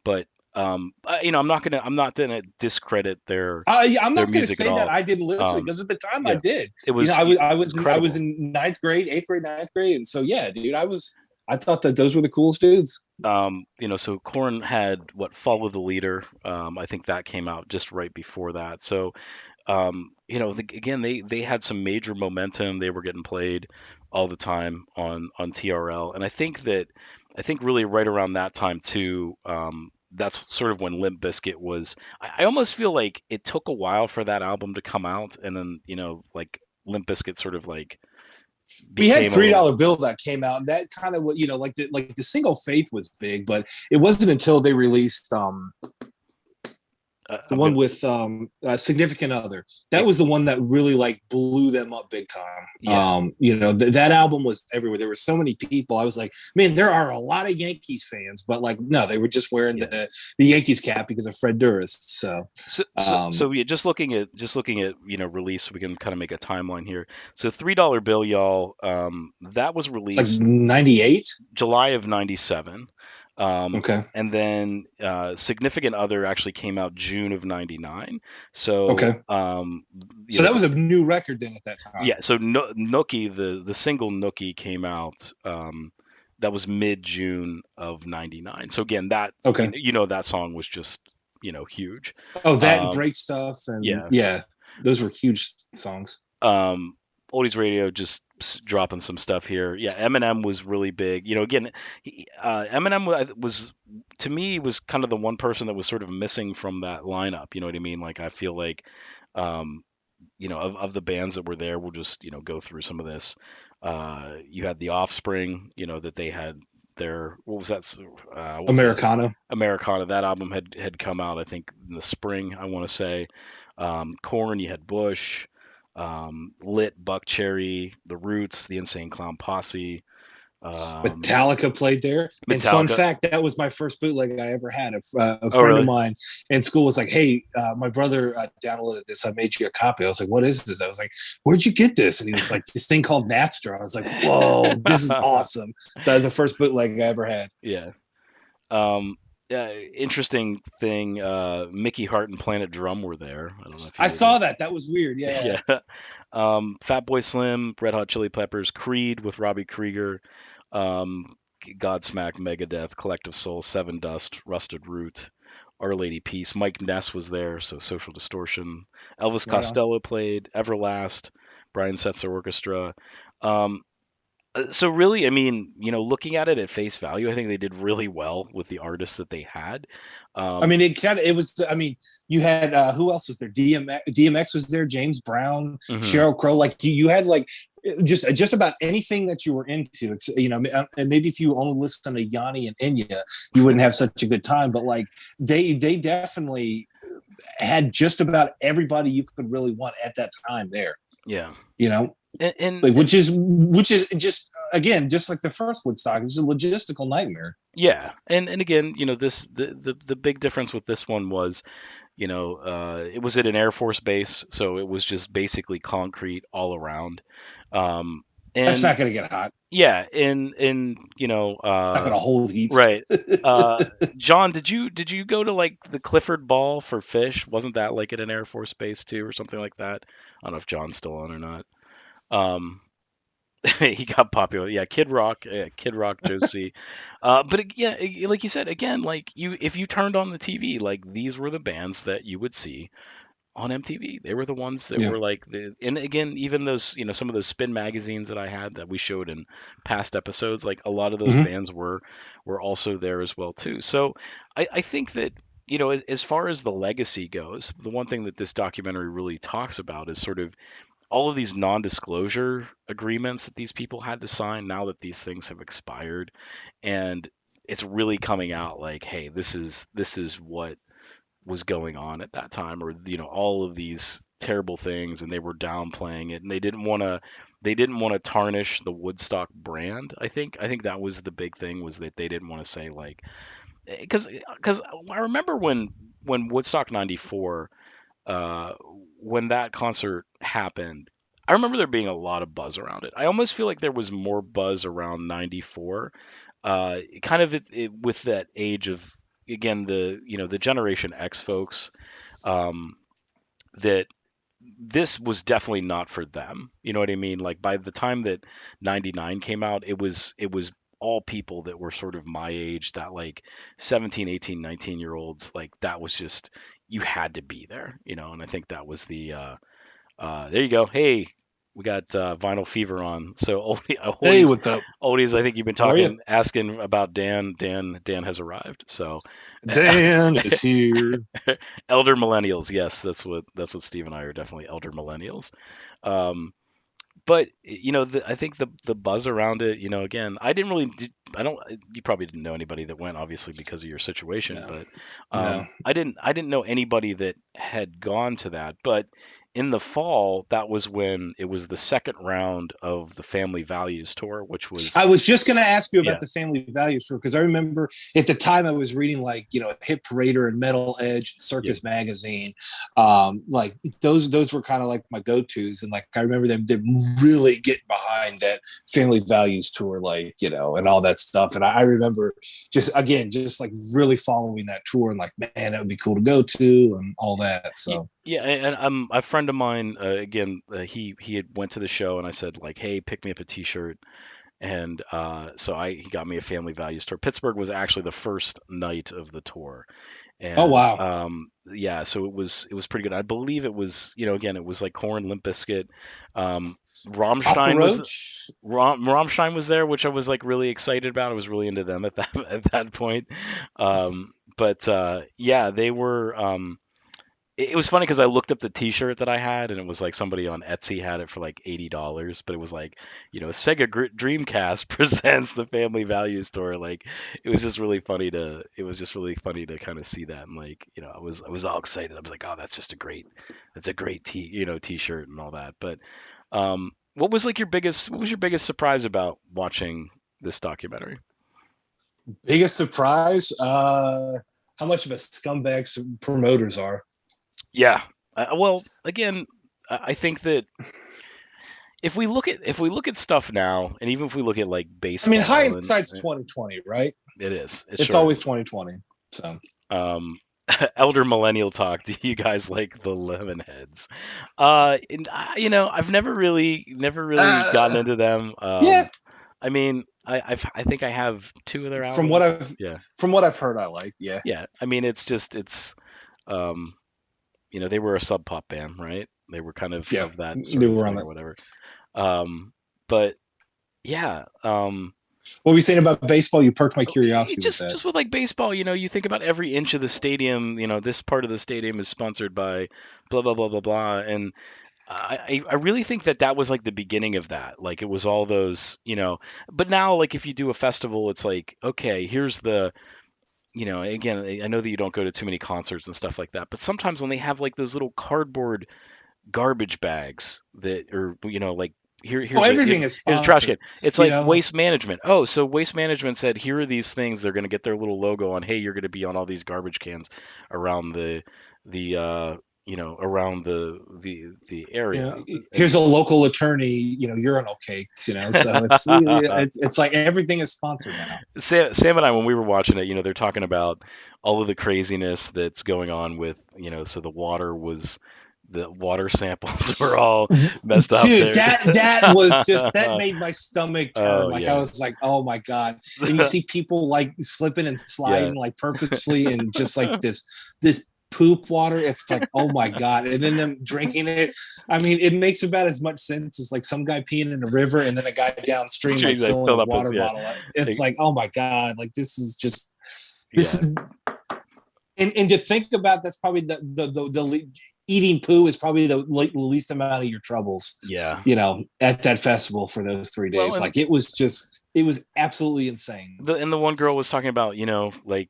But I'm not gonna discredit I'm their not going to music at say that all. I didn't listen Um, because at the time I yeah, did. it was I was incredible. in ninth grade, eighth grade, ninth grade, and so yeah, dude, I thought that those were the coolest dudes. So Corn had what Follow the Leader. I think that came out just right before that. So again, they had some major momentum. They were getting played all the time on TRL, and I think really right around that time too. That's sort of when Limp Bizkit was. I almost feel like it took a while for that album to come out, and then like Limp Bizkit sort of like We had became a three little. dollar bill that came out, and that kind of what like the single Faith was big, but it wasn't until they released the I'm one gonna. with significant other. That was the one that really like blew them up big time. Yeah, That album was everywhere. There were so many people. I was like, man, there are a lot of Yankees fans, but like, no, they were just wearing yeah. the Yankees cap because of Fred Durst. So, Yeah, just looking at release, so we can kind of make a timeline here. So $3 bill, y'all. That was it's like released '98. July of '97. Okay. And then Significant Other actually came out June of '99. So Okay. So that was a new record then at that time. yeah, so Nookie, the single Nookie came out. That was mid June of '99. So again, that Okay. that song was just huge. Oh, that Um, great stuff. And yeah. yeah, those were huge songs. um Oldies Radio just dropping some stuff here. Yeah, Eminem was really big. Again, Eminem was to me was kind of the one person that was sort of missing from that lineup. You know what I mean? Like I feel like, um, of the bands that were there, we'll just go through some of this. You had the Offspring. That they had their what was that? What's that? Americana. Americana. That album had come out I think in the spring. I want to say. Corn. You had Bush. Lit, Buckcherry, The Roots, The Insane Clown Posse, um, Metallica played there. And fun Metallica. fact, that was my first bootleg I ever had. A Oh, friend of really? mine in school was like, "Hey, my brother downloaded this. I made you a copy." I was like, "What is this?" I was like, "Where'd you get this?" And he was like, "This thing called Napster." I was like, "Whoa, this is awesome!" So that was the first bootleg I ever had. Yeah. Um, Interesting thing. Mickey Hart and Planet Drum were there. I don't know if I you were there. saw that. That was weird. Yeah. Yeah. Fatboy Slim, Red Hot Chili Peppers, Creed with Robbie Krieger, um, Godsmack, Megadeth, Collective Soul, Seven Dust, Rusted Root, Our Lady Peace. Mike Ness was there, so Social Distortion. Elvis Right on. Costello played, Everlast, Brian Setzer Orchestra. Um, so really, I mean, looking at it at face value, I think they did really well with the artists that they had. I Um, mean, it was. I mean, you had who else was there? DMX was there. James Brown, mhm. Cheryl Crow. Like you had like just about anything that you were into. And maybe if you only listen to Yanni and Enya, you wouldn't have such a good time. But like they definitely had just about everybody you could really want at that time there. Yeah, You know, and, and like and which is just again just like the first Woodstock. It's a logistical nightmare. yeah, and again, this the big difference with this one was, it was at an Air Force base, so it was just basically concrete all around. Um, That's and not going to get hot. yeah, and It's not going to hold heat. right. Uh, John, did you go to like the Clifford Ball for Fish? Wasn't that like at an Air Force base too, or something like that? I don't know if John's still on or not. Um, he got popular. Yeah, Kid Rock, Josie. Yeah, like you said again, like if you turned on the TV, like these were the bands that you would see on MTV. They were the ones that Yeah. were like and again, even those, some of those spin magazines that I had that we showed in past episodes, like a lot of those Mm-hmm. bands were also there as well too. So I think that, as far as the legacy goes, the one thing that this documentary really talks about is sort of all of these non-disclosure agreements that these people had to sign now that these things have expired, and it's really coming out like, hey, this is what was going on at that time, or all of these terrible things, and they were downplaying it, and they didn't want to tarnish the Woodstock brand. I think that was the big thing, was that they didn't want to say like, because I remember when Woodstock 94, uh, when that concert happened, I remember there being a lot of buzz around it. I almost feel like there was more buzz around 94, kind of with that age of, again, the Generation X folks, um, that this was definitely not for them. You know what I mean? Like by the time that 99 came out, it was all people that were sort of my age, that like 17, 18, 19 year olds, like that was just, you had to be there, and I think that was there you go. Hey, we got Vinyl Fever on. So Hey, what's up? oldies, I think you've been How are you? asking about Dan. Dan has arrived. So Dan is here. elder millennials, yes, that's what Steve and I are, definitely elder millennials. Um, but I think the buzz around it, again, I don't, you probably didn't know anybody that went, obviously because of your situation, No, but no. I didn't know anybody that had gone to that. But in the fall, that was when it was the second round of the Family Values tour, which was, I was just going to ask you about yeah, the Family Values tour because I remember at the time I was reading like Hit Parader and Metal Edge, yeah, Circus Magazine, like those were kind of like my go tos, and like I remember them really getting behind that Family Values tour, like and all that stuff. And I remember just like really following that tour and like man, that would be cool to go to and all that. So yeah, and a friend of mine, again, he had went to the show, and I said like, hey, pick me up a T-shirt. And so he got me a Family Values tour. Pittsburgh was actually the first night of the tour, oh and wow, yeah, so it was pretty good. I believe it was, again, it was like Korn, Limp Bizkit, um, Papa Rammstein was Roach. Rammstein was there, which I was like really excited about. I was really into them at that at that point. But yeah, they were. It was funny because I looked up the T-shirt that I had, and it was like somebody on Etsy had it for like $80, but it was like, Sega Dreamcast presents the Family Value Store. Like, it was just really funny to, kind of see that, and like, I was all excited. I was like, oh, that's a great T-shirt and all that. But what was your biggest surprise about watching this documentary? Biggest surprise? How much of a scumbags promoters are. Yeah. Well, again, I think that if we look at stuff now, and even if we look at like I mean, baseball, and hindsight's 2020, right? it is, it It's sure always is. 2020. So Um, Elder Millennial Talk. Do you guys like the Lemonheads? I've never really gotten uh, into them. yeah, I mean, I think I have two of their from albums. what I've Yeah, from what I've heard, I like. Yeah, yeah. I mean, um, they were a sub pop band, right? They were kind yeah, of that sort they of were on thing or that. whatever. But yeah, What were you saying about baseball? You perked my it curiosity with just that. just with like baseball, you think about every inch of the stadium. This part of the stadium is sponsored by blah blah blah blah blah, and I really think that that was like the beginning of that. Like it was all those. But now like if you do a festival, it's like okay, here's the again, I know that you don't go to too many concerts and stuff like that, but sometimes when they have like those little cardboard garbage bags that or like Oh, here's everything is here's a trash can. sponsored. It's You like know, waste management. Oh, so waste management said here are these things they're going to get their little logo on. Hey, you're going to be on all these garbage cans around the around the you area. know, here's And a local attorney. Urinal cakes. So it's like everything is sponsored now. Sam and I, when we were watching it, they're talking about all of the craziness that's going on with, so the water samples were all messed up Dude, there. that was just that made my stomach turn. Oh Like I yeah, was like, oh my god! And you see people like slipping and yeah. sliding like purposely and just like this poop water. It's like, oh my god! And then them drinking it. I mean, it makes about as much sense as like some guy peeing in a river and then a guy downstream like Like filling filled his up with water yeah, bottle up. It's e- like, oh my god! Like this yeah, is and to think about that's probably eating poo is probably the least amount of your troubles, yeah. at that festival for those three Well, days. and Like it was absolutely insane. the one girl was talking about, like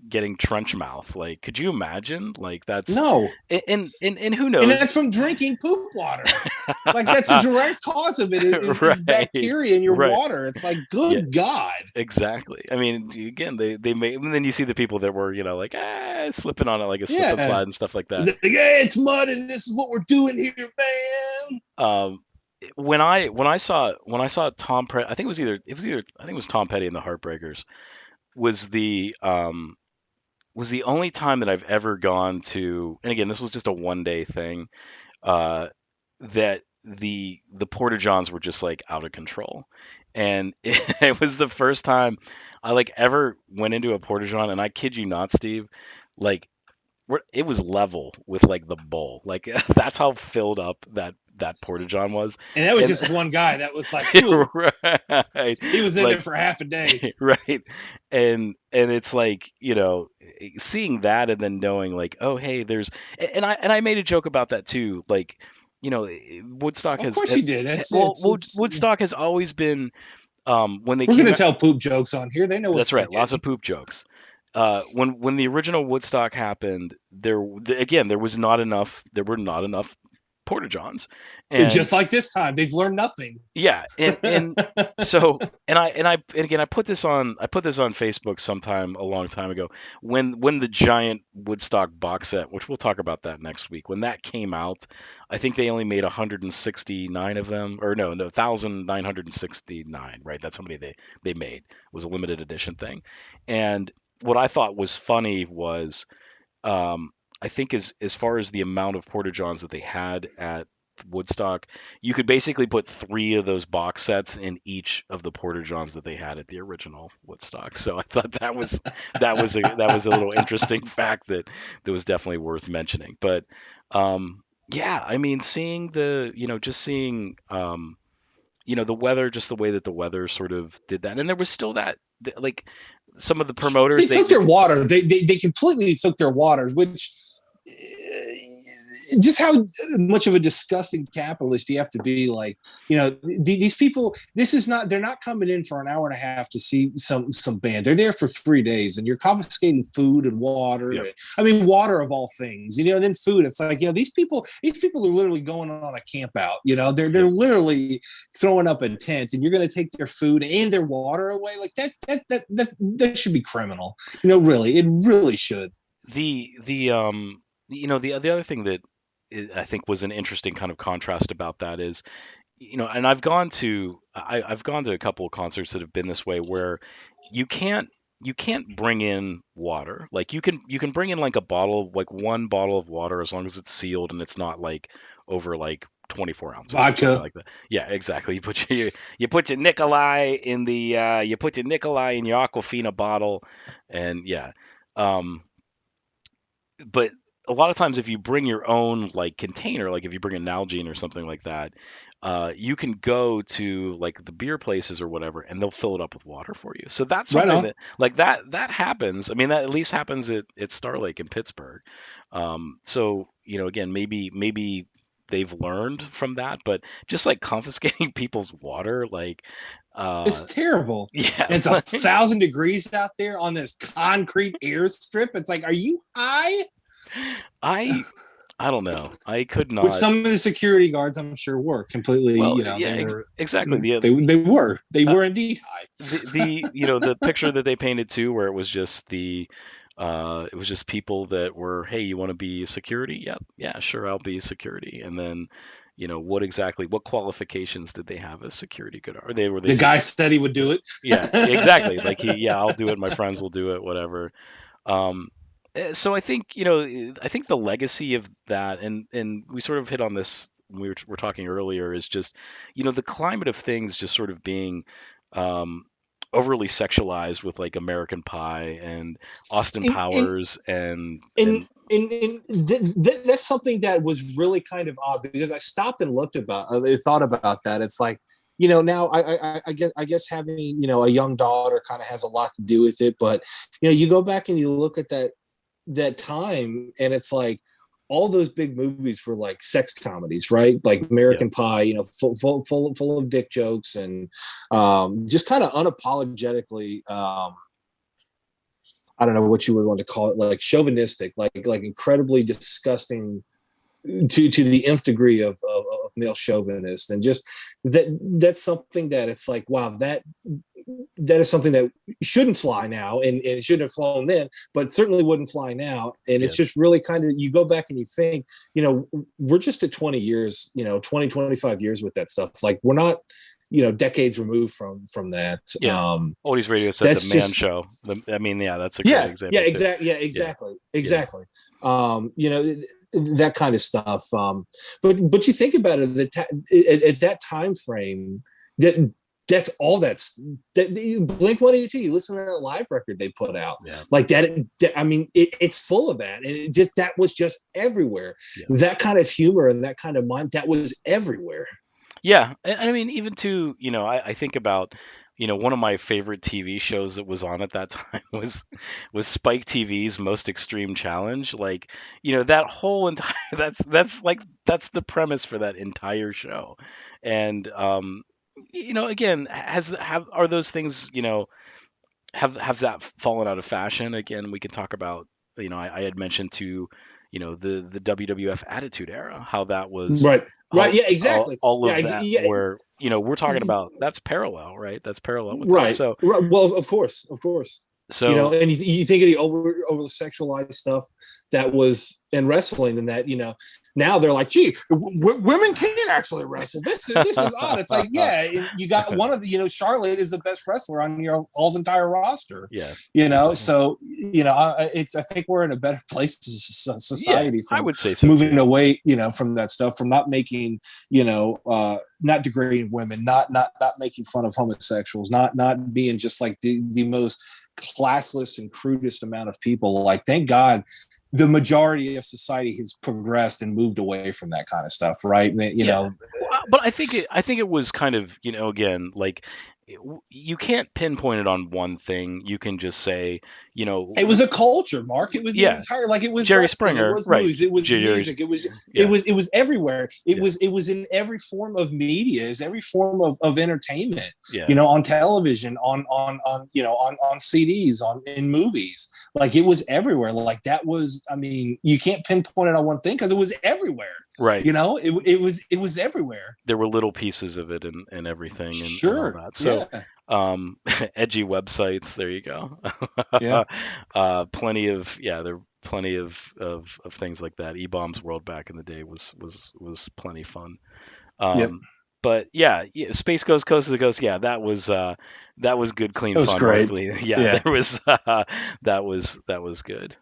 getting trench mouth. Like, could you imagine? Like that's No, and who and knows? that's from drinking poop water. Like that's a direct cause of it is Right, bacteria in your right. water. It's like, Yeah, good God. exactly. I mean, again, they may, and then you see the people that were, like, slipping on it like a slip and Yeah. slide and stuff like that. Like, yeah, it's mud and this is what we're doing here, man. Um, when I saw Tom Petty, I think I think it was Tom Petty and the Heartbreakers was the only time that I've ever gone to, and again, this was just a 1 day thing, uh, that the porta johns were just like out of control, and it was the first time I like ever went into a porta john, and I kid you not, Steve, like it was level with like the bowl, like that's how filled up that porta john was, And that was and just one guy that was like, whew, right, he was in like there for half a day. right, and it's like seeing that and then knowing like oh hey there's and I made a joke about that too, like Woodstock Of course he did. It's Woodstock has always been when they we're came gonna out. tell poop jokes on here. They know what That's they're right, lots getting. of poop jokes. When the original Woodstock happened, again there were not enough porta johns, and Just like this time, they've learned nothing. yeah, and so and again I put this on Facebook sometime a long time ago when the giant Woodstock box set, which we'll talk about that next week, when that came out, I think they only made 169 of them, or no 1,969, right? That's how many they made. It was a limited edition thing, and what I thought was funny was um, I think as far as the amount of porta johns that they had at Woodstock, you could basically put three of those box sets in each of the porta johns that they had at the original Woodstock. So I thought that was a little interesting fact that was definitely worth mentioning. But yeah, I mean, seeing just seeing the weather, just the way that the weather sort of did that, and there was still like some of the promoters They took their water. They completely took their waters, which just how much of a disgusting capitalist do you have to be? Like, these people. This is not. They're not coming in for an hour and a half to see some band. They're there for 3 days, and you're confiscating food and water. yeah. I mean, water of all things. And then food. It's like these people. These people are literally going on a camp out. They're Yep. literally throwing up a tent, and you're going to take their food and their water away. Like that should be criminal. Really, it really should. The other thing that I think was an interesting kind of contrast about that is, and I've gone to a couple of concerts that have been this way where you can't you can't bring in water. Like you can bring in like a bottle, like one bottle of water, as long as it's sealed and it's not like over like 24 ounces or something Vodka. like that. Yeah, exactly. You put your Nikolai in your Aquafina bottle, and yeah. Um, but a lot of times if you bring your own like container, like if you bring a Nalgene or something like that, you can go to like the beer places or whatever, and they'll fill it up with water for you. So that's Right something on. that like that happens. I mean, that at least happens at Star Lake in Pittsburgh. So again, maybe they've learned from that, but just like confiscating people's water, like It's terrible. yeah, And it's 1,000 degrees out there on this concrete airstrip. It's like, are you high? I I don't know. I could Which not. some of the security guards, I'm sure, were completely. Well, You know, yeah, they were. exactly. They Uh, were indeed high. the picture that they painted too, where it was just people that were, hey, you want to be security? Yeah, yeah, sure, I'll be security. And then, what qualifications did they have as security good? Or they The just, guy said he would do it. yeah, exactly. Like yeah, I'll do it. My friends will do it, whatever. Um, so I think I think the legacy of that, and we sort of hit on this when we were talking earlier, is just the climate of things just sort of being um, overly sexualized with like American Pie and Austin in, in, Powers and and that's something that was really kind of odd because I stopped and looked about, I thought about that. It's like, now I guess having a young daughter kind of has a lot to do with it. But you go back and you look at that time, and it's like all those big movies were like sex comedies, right? Like yeah, American Pie, full of dick jokes and just kind of unapologetically. I don't know what you would want to call it, like chauvinistic, like incredibly disgusting to the nth degree of male chauvinist, and just that's something that it's like, wow, that is something that shouldn't fly now, and it shouldn't have flown then, but certainly wouldn't fly now. And yeah, it's just really kind of, you go back and you think, we're just at 20 years, 20-25 years with that stuff. Like, we're not decades removed from that. yeah. Oldies Radio said the That's Man just, Show. I mean, yeah, that's a great yeah, example too. exactly, yeah, Yeah, exactly, yeah, exactly. That kind of stuff. But you think about it, at that time frame, that that's all that Blink 182. You listen to that live record they put out, yeah, like that. I mean, it's full of that, and that was just everywhere. yeah. That kind of humor and that kind of mind, that was everywhere. Yeah, and I mean, even too, I think about, one of my favorite TV shows that was on at that time was Spike TV's Most Extreme Challenge. Like, that whole entire that's the premise for that entire show. And again, are those things, have that fallen out of fashion? Again, we can talk about, I had mentioned to, the WWF Attitude Era, how that was Right, right, all yeah, all, exactly, all yeah, of that, yeah, where we're talking about that's parallel, right? That's parallel with that. right, So right. Well, of course, of course. so And you think of the over sexualized stuff that was in wrestling, and that now they're like, gee, women can't actually wrestle. This is odd. It's like, yeah, and you got one of the, Charlotte is the best wrestler on your all's entire roster. yeah, exactly. So I think we're in a better place as a Yeah, society I from would say so moving too. away, from that stuff, from not making, not degrading women, not making fun of homosexuals, not being just like the most classless and crudest amount of people. Like, thank God the majority of society has progressed and moved away from that kind of stuff, right? Yeah. Well, but I think it was kind of, again, like you can't pinpoint it on one thing. You can just say, you know, It was a culture, Mark. It was the yeah, entire, like, it was Jerry wrestling, it Springer, was right? movies, it was Jerry's, music, it was it yeah, was it was everywhere. It yeah, was it was in every form of media, is every form of entertainment. yeah, On television, on CDs, on in movies. Like, it was everywhere. Like, that was, I mean, you can't pinpoint it on one thing because it was everywhere. right. It was everywhere. There were little pieces of it and everything and all Sure. that. So, Yeah. edgy websites. There you go. Yeah. Plenty of yeah. There were plenty of things like that. E-Bombs World back in the day was plenty fun. Yep. Um, but yeah, yeah, Space Ghost Coast to Coast, yeah, that was good, It clean was fun. great. Luckily, yeah, Yeah. there was that was good.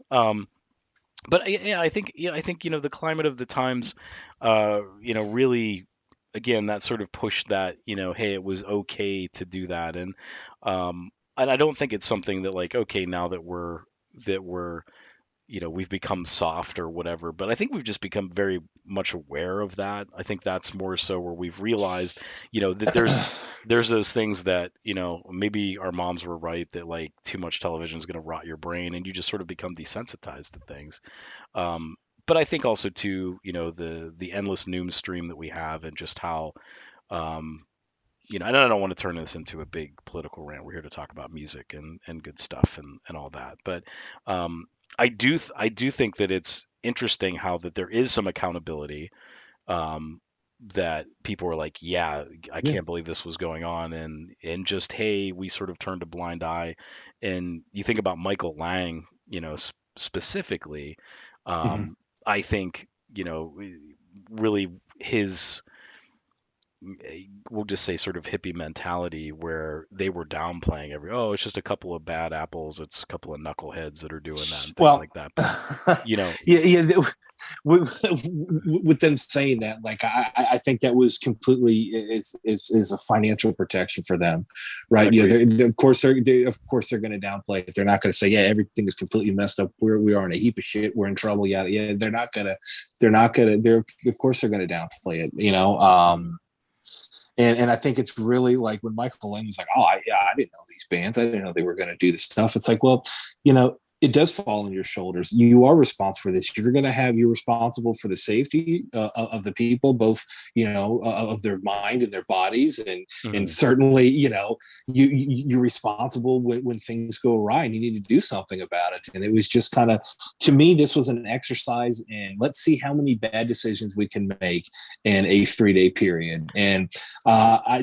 But yeah, I think the climate of the times, really, again, that sort of pushed that, hey, it was okay to do that, and I don't think it's something that like, okay, now that we're we've become soft or whatever, but I think we've just become very much aware of that. I think that's more so where we've realized, that there's those things that, maybe our moms were right that like too much television is going to rot your brain and you just sort of become desensitized to things. Um, but I think also too, the endless news stream that we have and just how, um, and I don't want to turn this into a big political rant. We're here to talk about music and good stuff and all that. But um, I do think that it's interesting how that there is some accountability, um, that people are like, yeah, I Yeah. can't believe this was going on, and just hey, we sort of turned a blind eye. And you think about Michael Lang, specifically, Mhm. um, I think really his we'll just say sort of hippie mentality where they were downplaying it's just a couple of bad apples, it's a couple of knuckleheads that are doing that and things Well, like that. But you know, yeah. With them saying that, like I think that was completely is a financial protection for them, right? agreed. Of course of course they're going to downplay it. They're not going to say, yeah, everything is completely messed up. We are in a heap of shit. We're in trouble. Yeah, yeah. They're not gonna. They're of course they're going to downplay it. And I think it's really like when Michael Lang was like, "Oh, yeah, I didn't know these bands. I didn't know they were going to do this stuff." It's like, well, it does fall on your shoulders. You are responsible for this. You're responsible for the safety of the people, both of their mind and their bodies, and Hmm. certainly you're responsible when things go awry and you need to do something about it. And it was just kind of, to me, this was an exercise in let's see how many bad decisions we can make in a 3-day period. And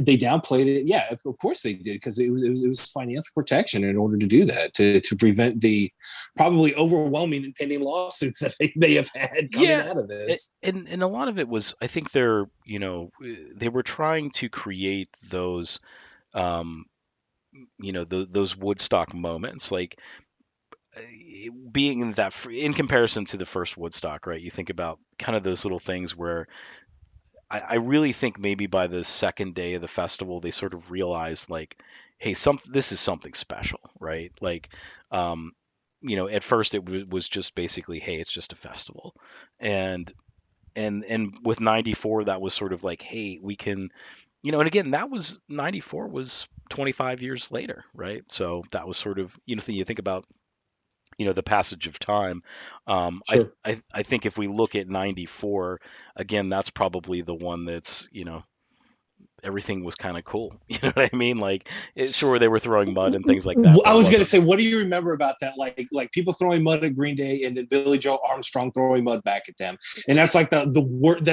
they downplayed it. Yeah, of course they did, because it was financial protection in order to do that, to prevent the probably overwhelming and pending lawsuits that they may have had coming Yeah, out of this. and a lot of it was, I think they were trying to create those, um, those Woodstock moments, like being in that in comparison to the first Woodstock, right? You think about kind of those little things where I really think maybe by the second day of the festival, they sort of realized like, hey, this is something special, right? Like, um, at first it was just basically, hey, it's just a festival, and and with '94, that was sort of like, hey, we can, and again, that was '94 was 25 years later, right? So that was sort of, you think about the passage of time. Sure. I think if we look at '94 again, that's probably the one that's everything was kind of cool. You know what I mean? Like, sure, they were throwing mud and things like that, but I it was gonna wasn't say, what do you remember about that? Like people throwing mud at Green Day, and then Billy Joe Armstrong throwing mud back at them, and that's like the word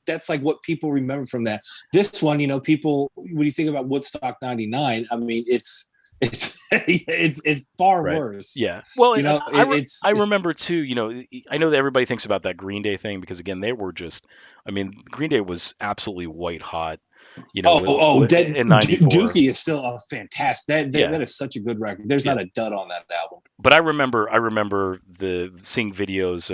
that's like what people remember from that. This one, people, when you think about Woodstock '99, I mean, it's far right. worse. Yeah. Well, You and know, it, it's I remember too. I know that everybody thinks about that Green Day thing because again, they were just. I mean, Green Day was absolutely white hot. Dead In '94. Dookie is still a fantastic. That Yeah. is such a good record. There's Yeah. not a dud on that album. But I remember the seeing videos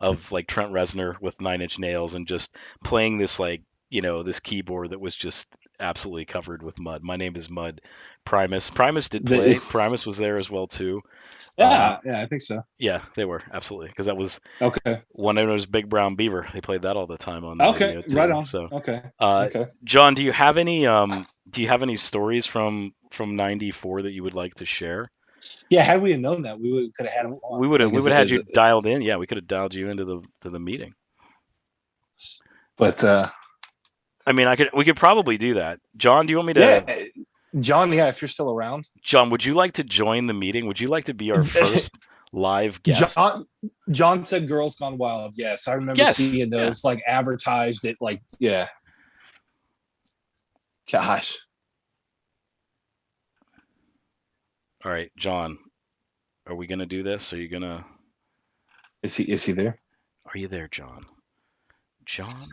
of like Trent Reznor with Nine Inch Nails and just playing this like this keyboard that was just absolutely covered with mud. My name is Mud. Primus did The, play. Primus was there as well too. Uh, yeah, I think so. yeah, they were absolutely because that was Okay. one known as Big Brown Beaver. They played that all the time on the Okay. radio Right too. on. So, Okay. uh, Okay. John, do you have any stories from '94 that you would like to share? Yeah, had we have known that, we could have had him on. Like, We would have had you dialed in. Yeah, we could have dialed you into the meeting. but I mean, we could probably do that. John, do you want me yeah, to? John. Yeah, if you're still around, John, would you like to join the meeting? Would you like to be our first live guest? John. John said "Girls Gone Wild." Yes, I remember Yes. seeing Yeah. those like advertised. It like, yeah. Gosh, All right, John, are we gonna do this? Are you gonna? is he there? Are you there, John? John?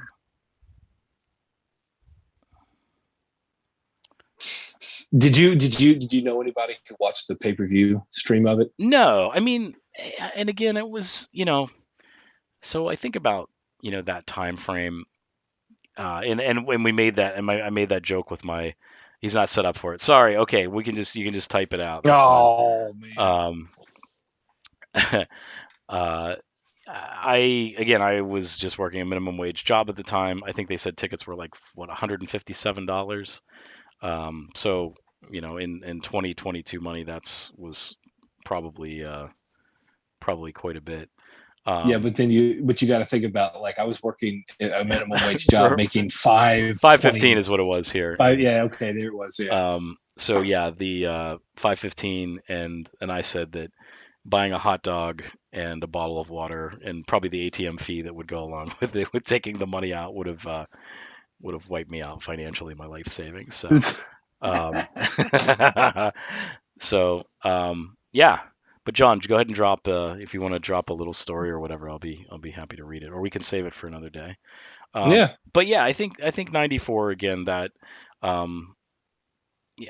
Did you know anybody who watched the pay-per-view stream of it? No, I mean, and again, it was, so I think about, that time frame, and when we made that, and I made that joke with my, he's not set up for it. Sorry. Okay, you can just type it out. But Oh man. um, uh, I was just working a minimum wage job at the time. I think they said tickets were like what $157. So in 2022 money, that's was probably probably quite a bit. Yeah, Um, but you got to think about, like, I was working a minimum wage job for making five 515 twenty is what it was here. five. Yeah, okay, there it was. Yeah. So yeah, the 515, and I said that buying a hot dog and a bottle of water and probably the ATM fee that would go along with it, with taking the money out, would have wiped me out financially, my life savings. So um, yeah. But John, go ahead and drop if you want to drop a little story or whatever. I'll be happy to read it, or we can save it for another day. Yeah. But yeah, I think 94 again. That um,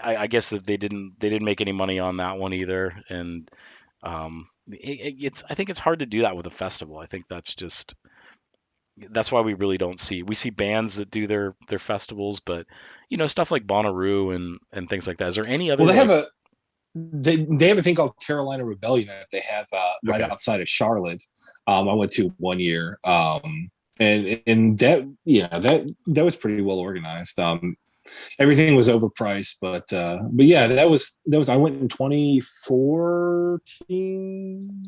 I guess that they didn't make any money on that one either, and it's I think it's hard to do that with a festival. I think that's why we see bands that do their festivals, but stuff like Bonnaroo and things like that. Is there any Well, other like they have a thing called Carolina Rebellion that they have right okay, outside of Charlotte. I went to one year, and that was pretty well organized. Everything was overpriced, but yeah, that was I went in 2014,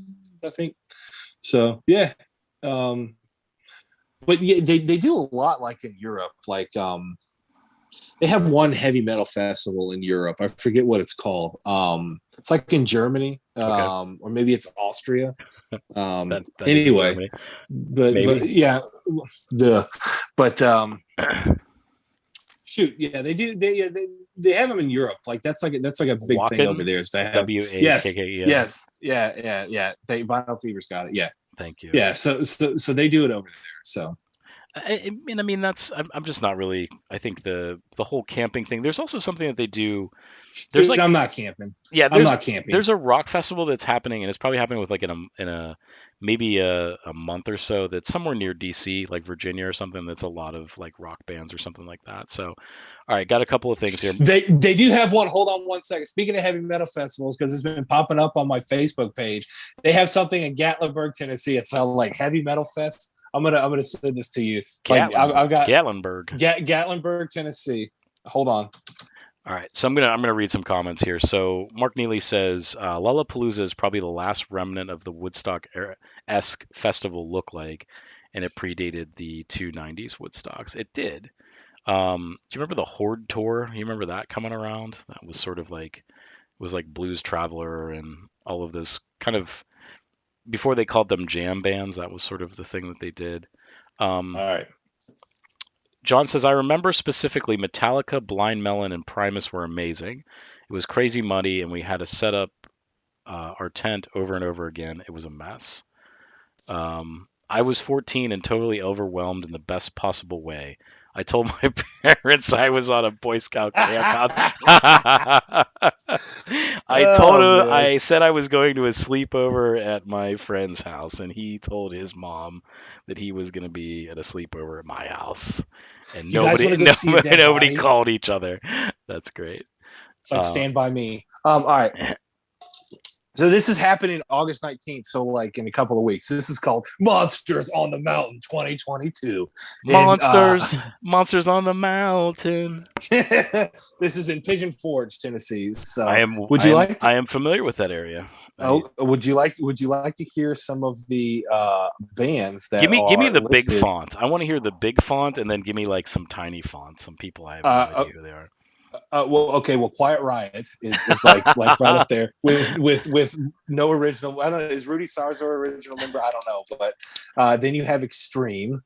I think. So yeah, um, but yeah, they do a lot like in Europe. Like they have one heavy metal festival in Europe. I forget what it's called. It's like in Germany, okay, or maybe it's Austria. that is in Anyway, Germany, but maybe. yeah, the but shoot, yeah, they do. They have them in Europe. Like that's like a big thing over Wacken, there. Is to have yes, WAKKEN. yes, yeah. They Vinyl Fever's got it. Yeah, Thank you. yeah. So they do it over there. So And I mean I'm just not really. I think the whole camping thing. There's also something that they do. There's dude, like I'm not camping. yeah, I'm not camping. there's a rock festival that's happening, and it's probably happening with like in a maybe a month or so. That's somewhere near DC, like Virginia or something. That's a lot of like rock bands or something like that. So, all right, got a couple of things here. They do have one. Hold on one second. Speaking of heavy metal festivals, because it's been popping up on my Facebook page, they have something in Gatlinburg, Tennessee. It's called like Heavy Metal Fest. I'm gonna send this to you. Like I've got Gatlinburg. Gatlinburg, Tennessee. Hold on. All right, so I'm gonna read some comments here. So Mark Neely says Lollapalooza is probably the last remnant of the Woodstock esque festival look like, and it predated the two '90s Woodstocks. It did. Do you remember the Horde tour? You remember that coming around? That was sort of like it was like Blues Traveler and all of this kind of before they called them jam bands. That was sort of the thing that they did. All Um, right. John says, I remember specifically Metallica, Blind Melon, and Primus were amazing. It was crazy muddy, and we had to set up our tent over and over again. It was a mess. I was 14 and totally overwhelmed in the best possible way. I told my parents I was on a Boy Scout camp out. Oh man. I said I was going to a sleepover at my friend's house, and he told his mom that he was going to be at a sleepover at my house, and You guys want to go see a dead nobody body? called each other. That's great. It's like Uh, Stand By Me. All right. So this is happening August 19th. So like in a couple of weeks. This is called Monsters on the Mountain 2022. And monsters on the mountain. this is in Pigeon Forge, Tennessee. So I am familiar with that area. would you like to hear some of the bands that Give me are the big listed? font. I want to hear the big font, and then give me like some tiny font. Some people I have no Uh, idea who they are. well, okay. Well, Quiet Riot is like right up there with no original. I don't know. Is Rudy Sarzo original member? I don't know. But then you have Extreme,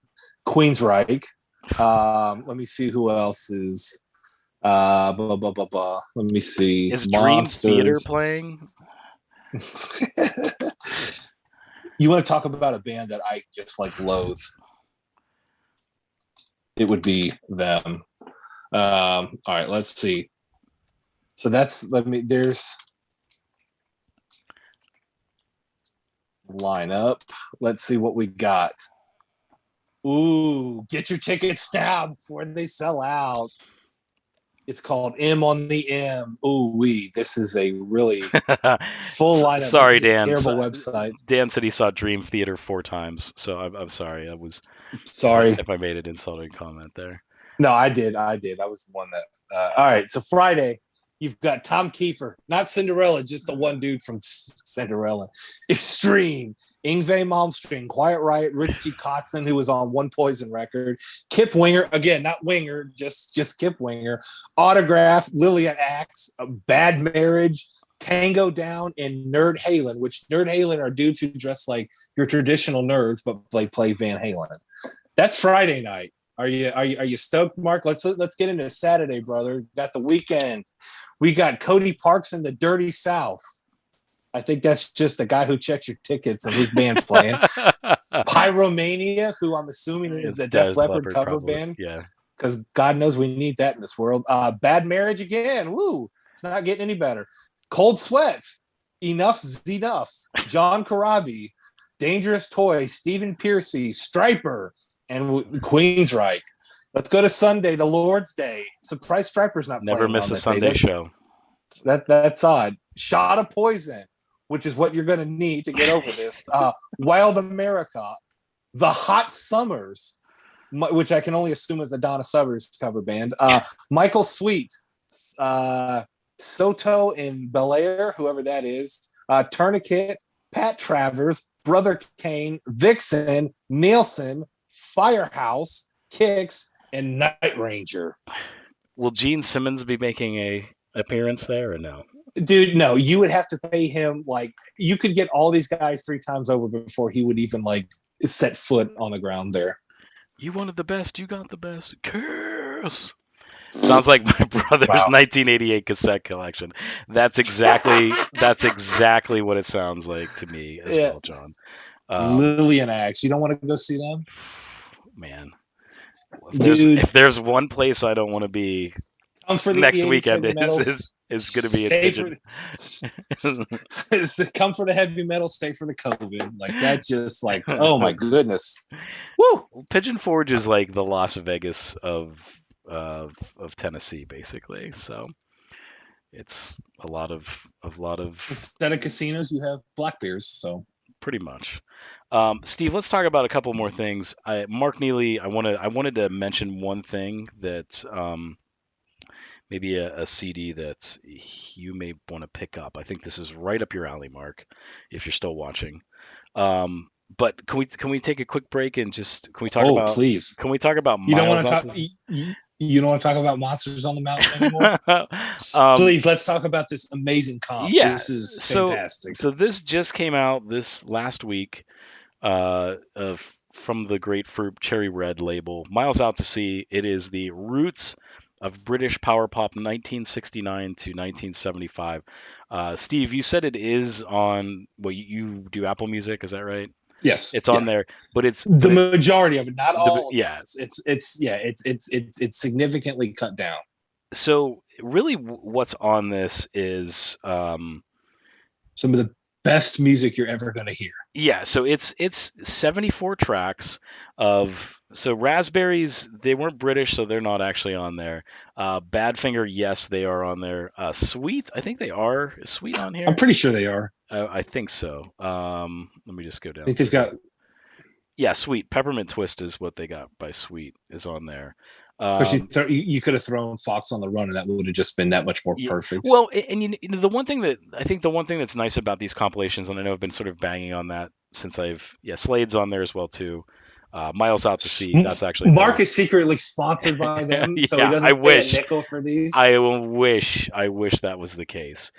Queensryche. Let me see who else is. Blah, blah, blah, blah. Let me see. Is Dream Theater Monsters. playing? You want to talk about a band that I just like loathe? It would be them. All right, let's see. So that's there's lineup. Let's see what we got. Ooh, get your tickets now before they sell out. It's called M on the M. Ooh, this is a really full lineup. This Sorry, is a Dan. terrible website. Dan said he saw Dream Theater 4 times, so I'm sorry. That was Sorry. if I made an insulting comment there. No, I did. I was the one that. All right. So Friday, you've got Tom Kiefer, not Cinderella, just the one dude from Cinderella. Extreme. Ingve Malmsteen, Quiet Riot, Richie Kotzen, who was on One Poison record, Kip Winger, again, not Winger, just Kip Winger, Autograph, Lillian Axe, Bad Marriage, Tango Down, and Nerd Halen, which Nerd Halen are dudes who dress like your traditional nerds, but they play Van Halen. That's Friday night. Are you stoked, Mark? Let's get into Saturday, brother. Got the weekend. We got Cody Parks in the Dirty South. I think that's just the guy who checks your tickets and his band playing. Pyromania, who I'm assuming is a Def Leppard cover probably. band. Yeah. Because God knows we need that in this world. Bad Marriage again. Woo. It's not getting any better. Cold Sweat. Enough's Enough. John Corabi. Dangerous Toy. Stephen Piercy. Striper. And Queensryche. Let's go to Sunday, the Lord's Day. Surprise Striper's not Never playing miss on a that Sunday day. show. That's odd. Shot of Poison, which is what you're going to need to get over this. Wild America, The Hot Summers, which I can only assume is a Donna Summers cover band. Michael Sweet, Soto and Belair, whoever that is. Tourniquet, Pat Travers, Brother Kane, Vixen, Nielsen, Firehouse, Kicks, and Night Ranger. Will Gene Simmons be making a appearance there or no? Dude, no, you would have to pay him like you could get all these guys 3 times over before he would even like set foot on the ground there. You wanted the best, you got the best. Curse. Sounds like my brother's 1988 cassette collection. That's exactly what it sounds like to me as well, John. Lillian Axe. You don't want to go see them? Man. Dude, if there's one place I don't want to be next weekend is going to be a Pigeon. Come for the heavy metal, stay for the COVID. Like that just like, oh my goodness. Woo! Pigeon Forge is like the Las Vegas of Tennessee, basically. So it's a lot of instead of casinos, you have black beers. So pretty much. Steve, let's talk about a couple more things. Mark Neely, I wanted to mention one thing that maybe a CD that you may want to pick up. I think this is right up your alley, Mark, if you're still watching. But can we take a quick break and just can we talk about? Please. Can we talk about? You don't want to talk. You don't want to talk about Monsters on the Mountain anymore? Please, let's talk about this amazing comp. Yeah, this is fantastic. So this just came out this last week, from the Grapefruit Cherry Red label. Miles Out to Sea. It is the roots of British power pop 1969 to 1975. Steve, you said it is on. Well, you do Apple Music, is that right? Yes, it's on there, but it's the majority of it, not all. Yeah, it's significantly cut down. So really, what's on this is some of the best music you're ever going to hear. Yeah, so it's 74 tracks of. So Raspberries, they weren't British, so they're not actually on there. Badfinger, yes, they are on there. Sweet, I think they are. Is Sweet on here? I'm pretty sure they are. I think so. Let me just go down. I think they've got. Yeah, Sweet. Peppermint Twist is what they got by Sweet is on there. You could have thrown Fox on the Run, and that would have just been that much more perfect. Well, and you know, the one thing that's nice about these compilations, and I know I've been sort of banging on that since Slade's on there as well too. Miles Out to Sea. That's actually Mark is secretly sponsored by them, so he doesn't pay a nickel for these. I wish that was the case.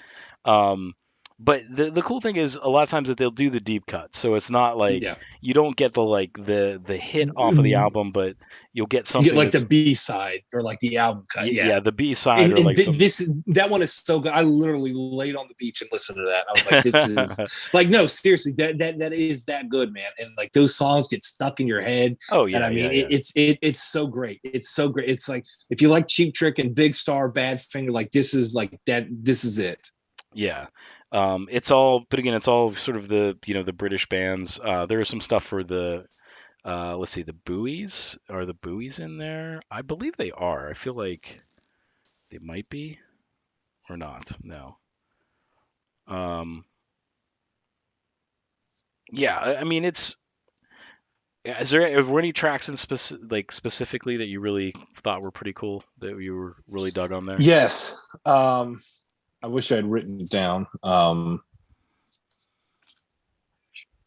But the cool thing is a lot of times that they'll do the deep cut, so it's not like Yeah. you don't get the hit off of the You album, but you'll get get something like that's the B side or like the album cut. Yeah. yeah, the B side or like some. This that one is so good. I literally laid on the beach and listened to that. I was like, this is like, no, seriously, that is that good, man. And like those songs get stuck in your head. Oh And yeah, I yeah, mean, yeah, it's so great. It's so great. It's like if you like Cheap Trick and Big Star, Badfinger, like this is like that. This is it. yeah. It's all, but again, it's all sort of the the British bands. There is some stuff for the let's see, the Buoys. Are the Buoys in there? I believe they are. I feel like they might be or not. No. Um, yeah, I mean it's. Is there any tracks in specifically that you really thought were pretty cool that you were really dug on there? Yes. I wish I had written it down.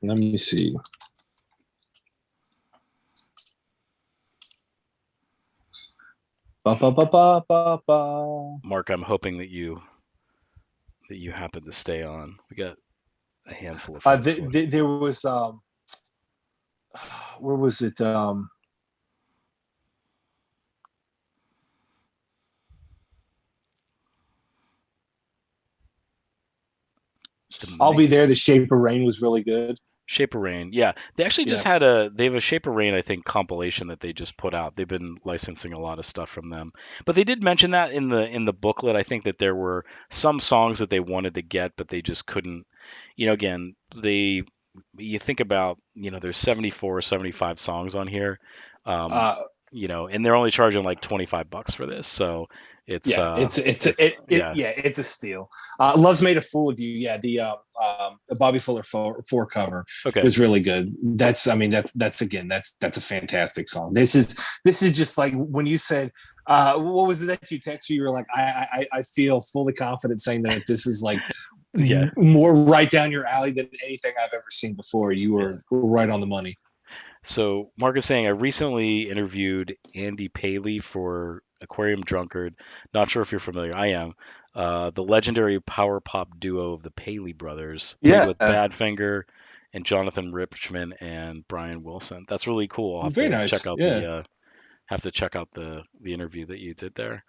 Let me see. Ba, ba, ba, ba, ba, ba. Mark, I'm hoping that you happen to stay on. We got a handful of folks waiting. There was where was it? The I'll Ming be there. The Shape of Rain was really good. Shape of Rain. Yeah, they actually just Yeah. had they have a Shape of Rain, I think, compilation that they just put out. They've been licensing a lot of stuff from them. But they did mention that in the booklet. I think that there were some songs that they wanted to get, but they just couldn't. Again, they you think about, there's 74 or 75 songs on here. Um, Uh, and they're only charging like $25 for this. So it's yeah, it's yeah. yeah, it's a steal. Love's Made a Fool of You. Yeah, the Bobby Fuller four cover Okay. was really good. I mean, that's again, that's a fantastic song. This is just like when you said, what was it that you texted? You were like, I feel fully confident saying that this is like Yeah. more right down your alley than anything I've ever seen before. You were Yeah. right on the money. So Mark is saying I recently interviewed Andy Paley for Aquarium Drunkard. Not sure if you're familiar. I am. The legendary power pop duo of the Paley brothers played Yeah, with Badfinger and Jonathan Richman and Brian Wilson. That's really cool. I'll have very to check nice. out Yeah. the interview that you did there.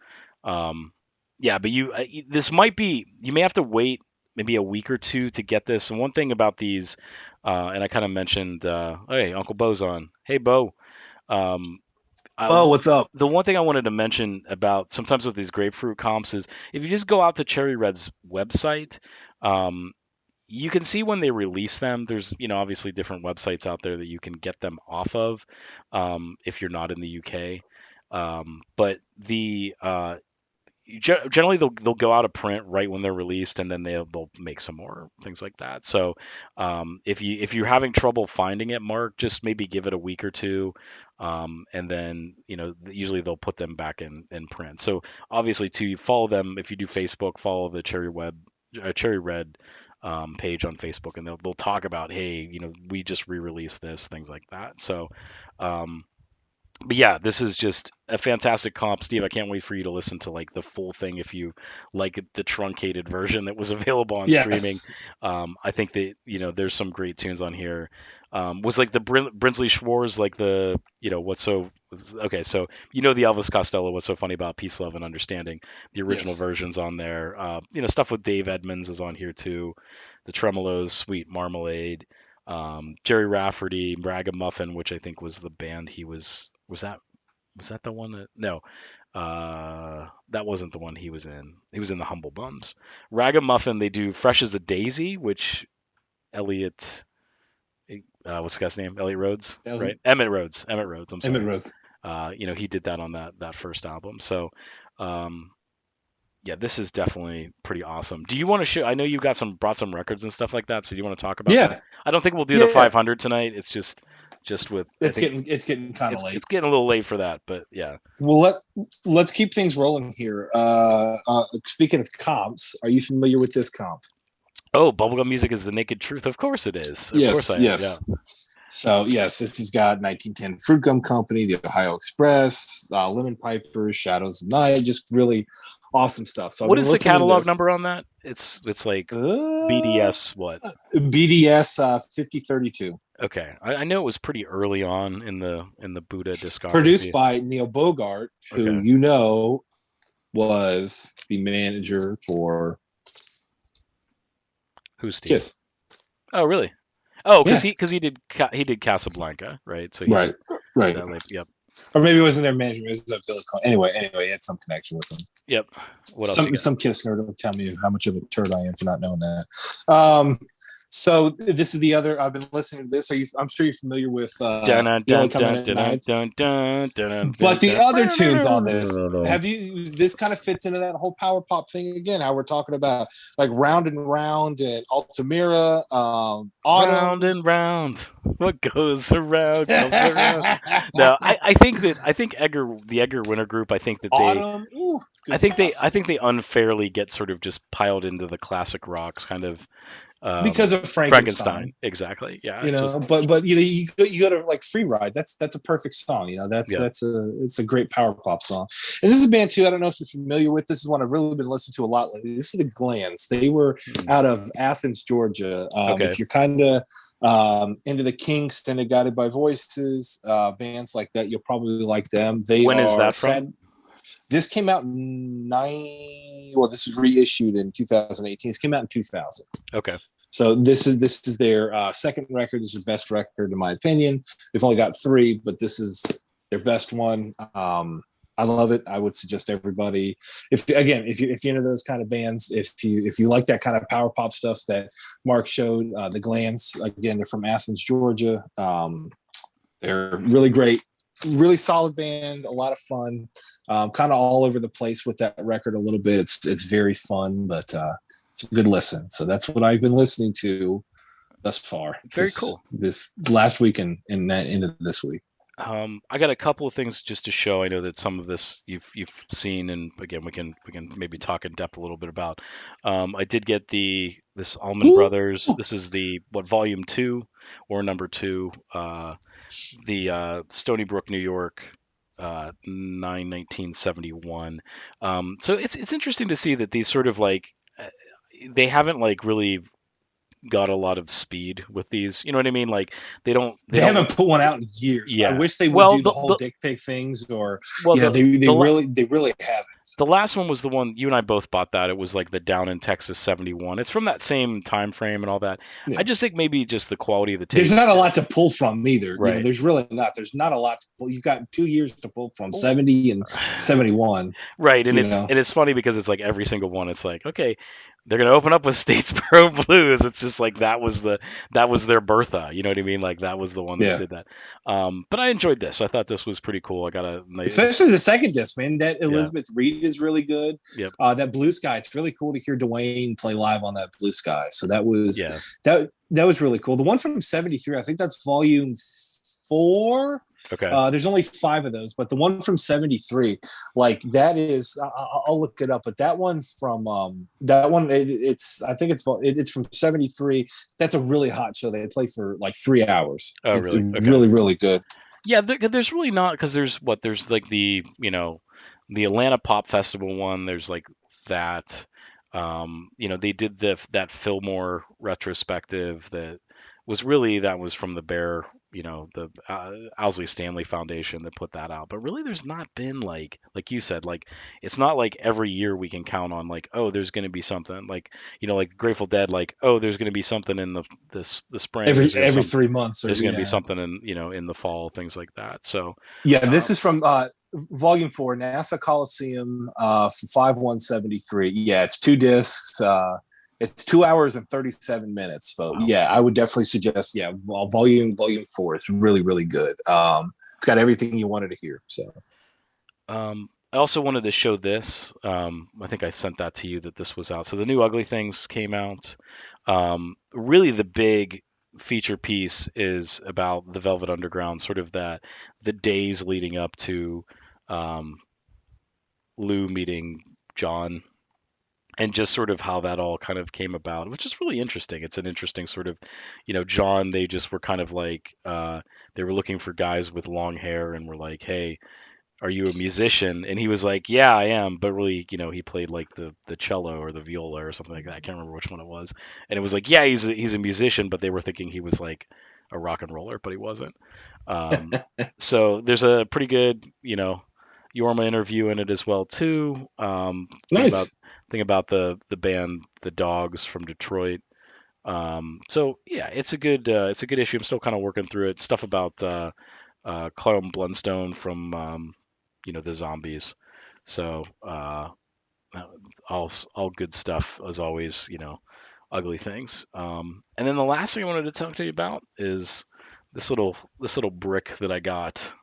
Yeah, but this might be, you may have to wait maybe a week or two to get this. And one thing about these, and I kind of mentioned, hey, Uncle Bo's on. Hey, Bo. Um, I, Oh, what's up? the one thing I wanted to mention about sometimes with these grapefruit comps is if you just go out to Cherry Red's website, um, you can see when they release them. There's, obviously different websites out there that you can get them off of, if you're not in the UK. But generally they'll go out of print right when they're released, and then they'll make some more things like that. So if you're having trouble finding it, Mark, just maybe give it a week or two, and then usually they'll put them back in print. So obviously, to follow them, if you do Facebook, follow the Cherry Red page on Facebook, and they'll talk about, hey, we just re-released this, things like that. So um, but yeah, this is just a fantastic comp, Steve. I can't wait for you to listen to like the full thing if you like the truncated version that was available on streaming. Yes. I think that there's some great tunes on here. Was like the Brinsley Schwarz, like the what's so okay. So the Elvis Costello, What's So Funny About Peace, Love, and Understanding. The original Yes. versions on there. Stuff with Dave Edmunds is on here too. The Tremolos, Sweet Marmalade. Jerry Rafferty, Ragamuffin, which I think was the band he was that the one that no, that wasn't the one he was in. He was in the Humble Bums. Ragamuffin, they do Fresh as a Daisy, which Elliot, what's the guy's name? Elliot Rhodes, right? Emmett Rhodes. Emmett Rhodes. I'm Emmett sorry. Rose. He did that on that first album. So, um, yeah, this is definitely pretty awesome. Do you want to show? I know you brought some records and stuff like that. So do you want to talk about that? Yeah. I don't think we'll do the Yeah. 500 tonight. It's just with I think It's getting kind of it's late. getting a little late for that, but yeah. Well, let's keep things rolling here. Speaking of comps, are you familiar with this comp? Oh, bubblegum music is the naked truth. Of course it is. Of course Yes. I am. Yeah. Yes. So yes, this has got 1910 Fruit Gum Company, the Ohio Express, Lemon Pipers, Shadows of Night, just really awesome stuff. So I've What been is the listening to catalog this. number on that? It's like Uh, BDS what? BDS 5032. Okay, I know it was pretty early on in the Buddha Produced discography. by Neil Bogart, who Okay, you know was the manager for whose team? Kiss. Oh, really? Oh, Yeah, because he did Casablanca, right? So he did right, right. that. Like, yep, Or maybe it wasn't their manager. It was the Billy Cole. Anyway, he had some connection with them. yep. What else you Some got? Kiss nerd will tell me how much of a turd I am for not knowing that. So this is the other. I've been listening to this. I'm sure you're familiar with Dun dun "You Only dun Come In dun at dun Night." dun dun dun dun But the other tunes on this, dun. have you? This kind of fits into that whole power pop thing again. How we're talking about like "Round and Round" and "Altamira," Round "Autumn." and round, what goes around comes around. No, I think Edgar, the Edgar Winter group, Autumn. Ooh, it's good stuff. I think they unfairly get sort of just piled into the classic rock kind of Because of Frankenstein. Frankenstein. Exactly. Yeah. You know, but you know, you go to like Free Ride. That's a perfect song. You know, Yeah. it's a great power pop song. And this is a band too. I don't know if you're familiar with. This is one I've really been listening to a lot lately. This is the Glands. They were Mm. out of Athens, Georgia. Okay. If you're kind of into the Kinks and the Guided by Voices, bands like that, you'll probably like them. They When is are that from? sad. This came out in nine. Well, this was reissued in 2018. This came out in 2000. Okay. So this is their second record. This is their best record in my opinion. They've only got three, but this is their best one. I love it. I would suggest everybody, if you're into those kind of bands, if you like that kind of power pop stuff that Mark showed, the Glands again, they're from Athens, Georgia. They're really great, really solid band, a lot of fun. Kind of all over the place with that record a little bit. It's very fun, but it's a good listen. So that's what I've been listening to thus far. Very cool. This last week and that into this week. I got a couple of things just to show. I know that some of this you've seen, and again we can maybe talk in depth a little bit about. I did get this Allman Ooh. Brothers. This is the what volume two or number two. The Stony Brook, New York, 1971. So it's interesting to see that these sort of like they haven't like really got a lot of speed with these. You know what I mean? Like they They don't haven't put one out in years. I yeah. wish they would Well, do the whole dick pic things, or well yeah, the they really haven't. the last one was the one you and I both bought that. It was like the Down in Texas 71. It's from that same time frame and all that. I Yeah. just think maybe just the quality of the There's tape. not a lot to pull from either. You know, Right. there's really not. There's not a lot to pull. You've got 2 years to pull from 70 and 71. Right, You know, and it's funny because it's like every single one. It's like okay, they're gonna open up with Statesboro Blues. It's just like that was their Bertha. You know what I mean? Like that was the one that yeah. did that. But I enjoyed this. I thought this was pretty cool. I got a Especially the second disc, man. That yeah, Elizabeth Reed is really good. yep, That Blue Sky, it's really cool to hear Dwayne play live on that Blue Sky. So yeah. that was really cool. The one from '73, I think that's volume 4. Okay, There's only 5 of those, but the one from '73, like that is, I'll look it up. But that one from that one, it's I think it's from '73. That's a really hot show. They play for like 3 hours. oh It's really? Okay, really really good. yeah. There's really not because there's like the the Atlanta Pop Festival one. There's like that. They did that Fillmore retrospective that was really that was from the Bear, the Owsley Stanley Foundation that put that out. But really, there's not been like you said, like it's not like every year we can count on like oh, there's going to be something like like Grateful Dead, like oh, there's going to be something in the spring. Every 3 months, or There's going to be yeah. something in in the fall, things like that. So Yeah, this um, is from Volume 4, NASA Coliseum, from 5173. Yeah, it's 2 discs. It's 2 hours and 37 minutes. But wow. yeah, I would definitely suggest, yeah, Volume 4. It's really, really good. It's got everything you wanted to hear. So I also wanted to show this. I think I sent that to you that this was out. So the new Ugly Things came out. Really, the big feature piece is about the Velvet Underground, sort of the days leading up to um, Lou meeting John, and just sort of how that all kind of came about, which is really interesting. It's an interesting sort of, John. They just were kind of like they were looking for guys with long hair, and were like, hey, are you a musician? And he was like, yeah, I am, but really, he played like the cello or the viola or something like that. I can't remember which one it was. And it was like, yeah, he's a musician, but they were thinking he was like a rock and roller, but he wasn't. Um, so there's a pretty good, Yorma interview in it as well too. Nice. Think about the band the Dogs from Detroit. So yeah, it's a good issue. I'm still kind of working through it. Stuff about Clem Blunstone from the Zombies. So all good stuff as always. Ugly things. And then the last thing I wanted to talk to you about is this little brick that I got,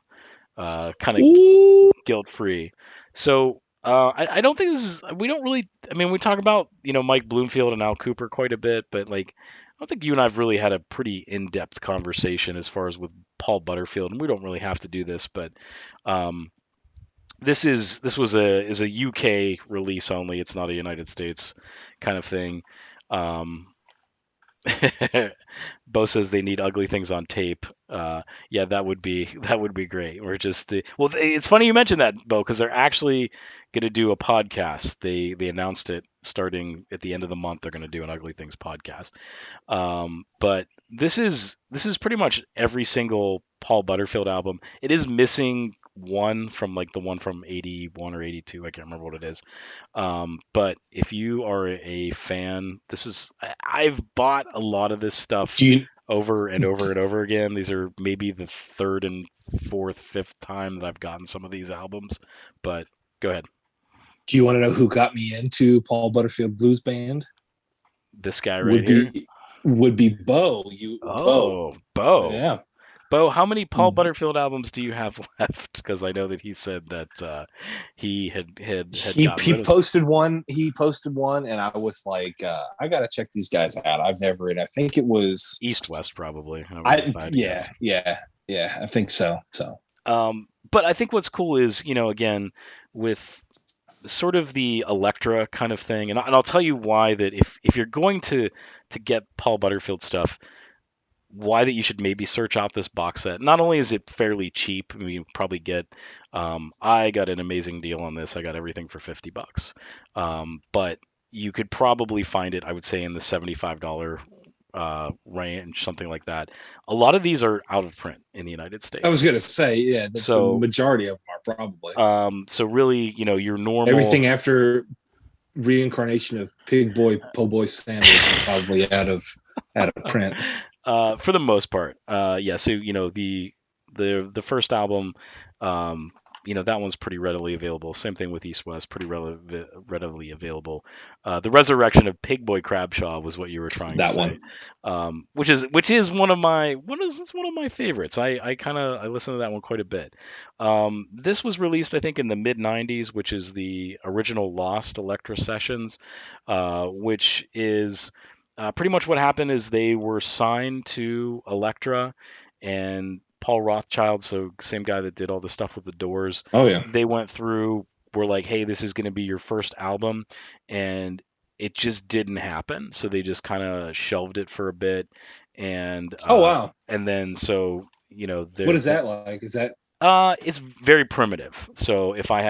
kind of Ooh. guilt free. So I don't think this is. We don't really. I mean, we talk about Mike Bloomfield and Al Cooper quite a bit, but like I don't think you and I've really had a pretty in depth conversation as far as with Paul Butterfield, and we don't really have to do this, but um, this was a UK release only. It's not a United States kind of thing. Um, Bo says they need ugly things on tape. Yeah, that would be great. We're just it's funny you mentioned that, Bo, because they're actually going to do a podcast. They announced it starting at the end of the month. They're going to do an Ugly Things podcast. But this is pretty much every single Paul Butterfield album. It is missing one from like the one from 81 or 82. I can't remember what it is. But if you are a fan, I've bought a lot of this stuff Do you over and over and over again. These are maybe the third and fourth, fifth time that I've gotten some of these albums. But go ahead. do you want to know who got me into Paul Butterfield Blues Band? This guy right Would here. be would be Bo. Bo. Oh, Bo. Yeah. Bo, how many Paul Butterfield albums do you have left? Because I know that he said that he had gotten He rid of them. posted one. He posted one, and I was like, I gotta check these guys out. I've never. And I think it was. East West, probably. I If I had to yeah guess. yeah yeah. I think so. So But I think what's cool is, again, with sort of the Electra kind of thing, and I'll tell you why that if you're going to get Paul Butterfield stuff, why that you should maybe search out this box set. Not only is it fairly cheap, I mean, you probably get. I got an amazing deal on this. I got everything for $50, but you could probably find it, I would say, in the $75 range, something like that. A lot of these are out of print in the United I was States. gonna say, yeah, the So, majority of them are probably so really, your normal, everything after reincarnation of Pig Boy Po' Boy sandwich is probably out of print. for the most part, yeah. So the first album, um, that one's pretty readily available. Same thing with East West, pretty readily available. The Resurrection of Pig Boy Crabshaw was what you were trying to That say, one. which is one of my favorites. I kind of I listen to that one quite a bit. This was released, I think, in the mid '90s, which is the original Lost Electra Sessions, which is pretty much what happened is they were signed to Elektra, and Paul Rothchild, so same guy that did all the stuff with the Doors, Oh yeah. they went through, were like, hey, this is going to be your first album, and it just didn't happen. So they just kind of shelved it for a bit, and Oh wow. then so What is that like? Is that it's very primitive. So yeah? if I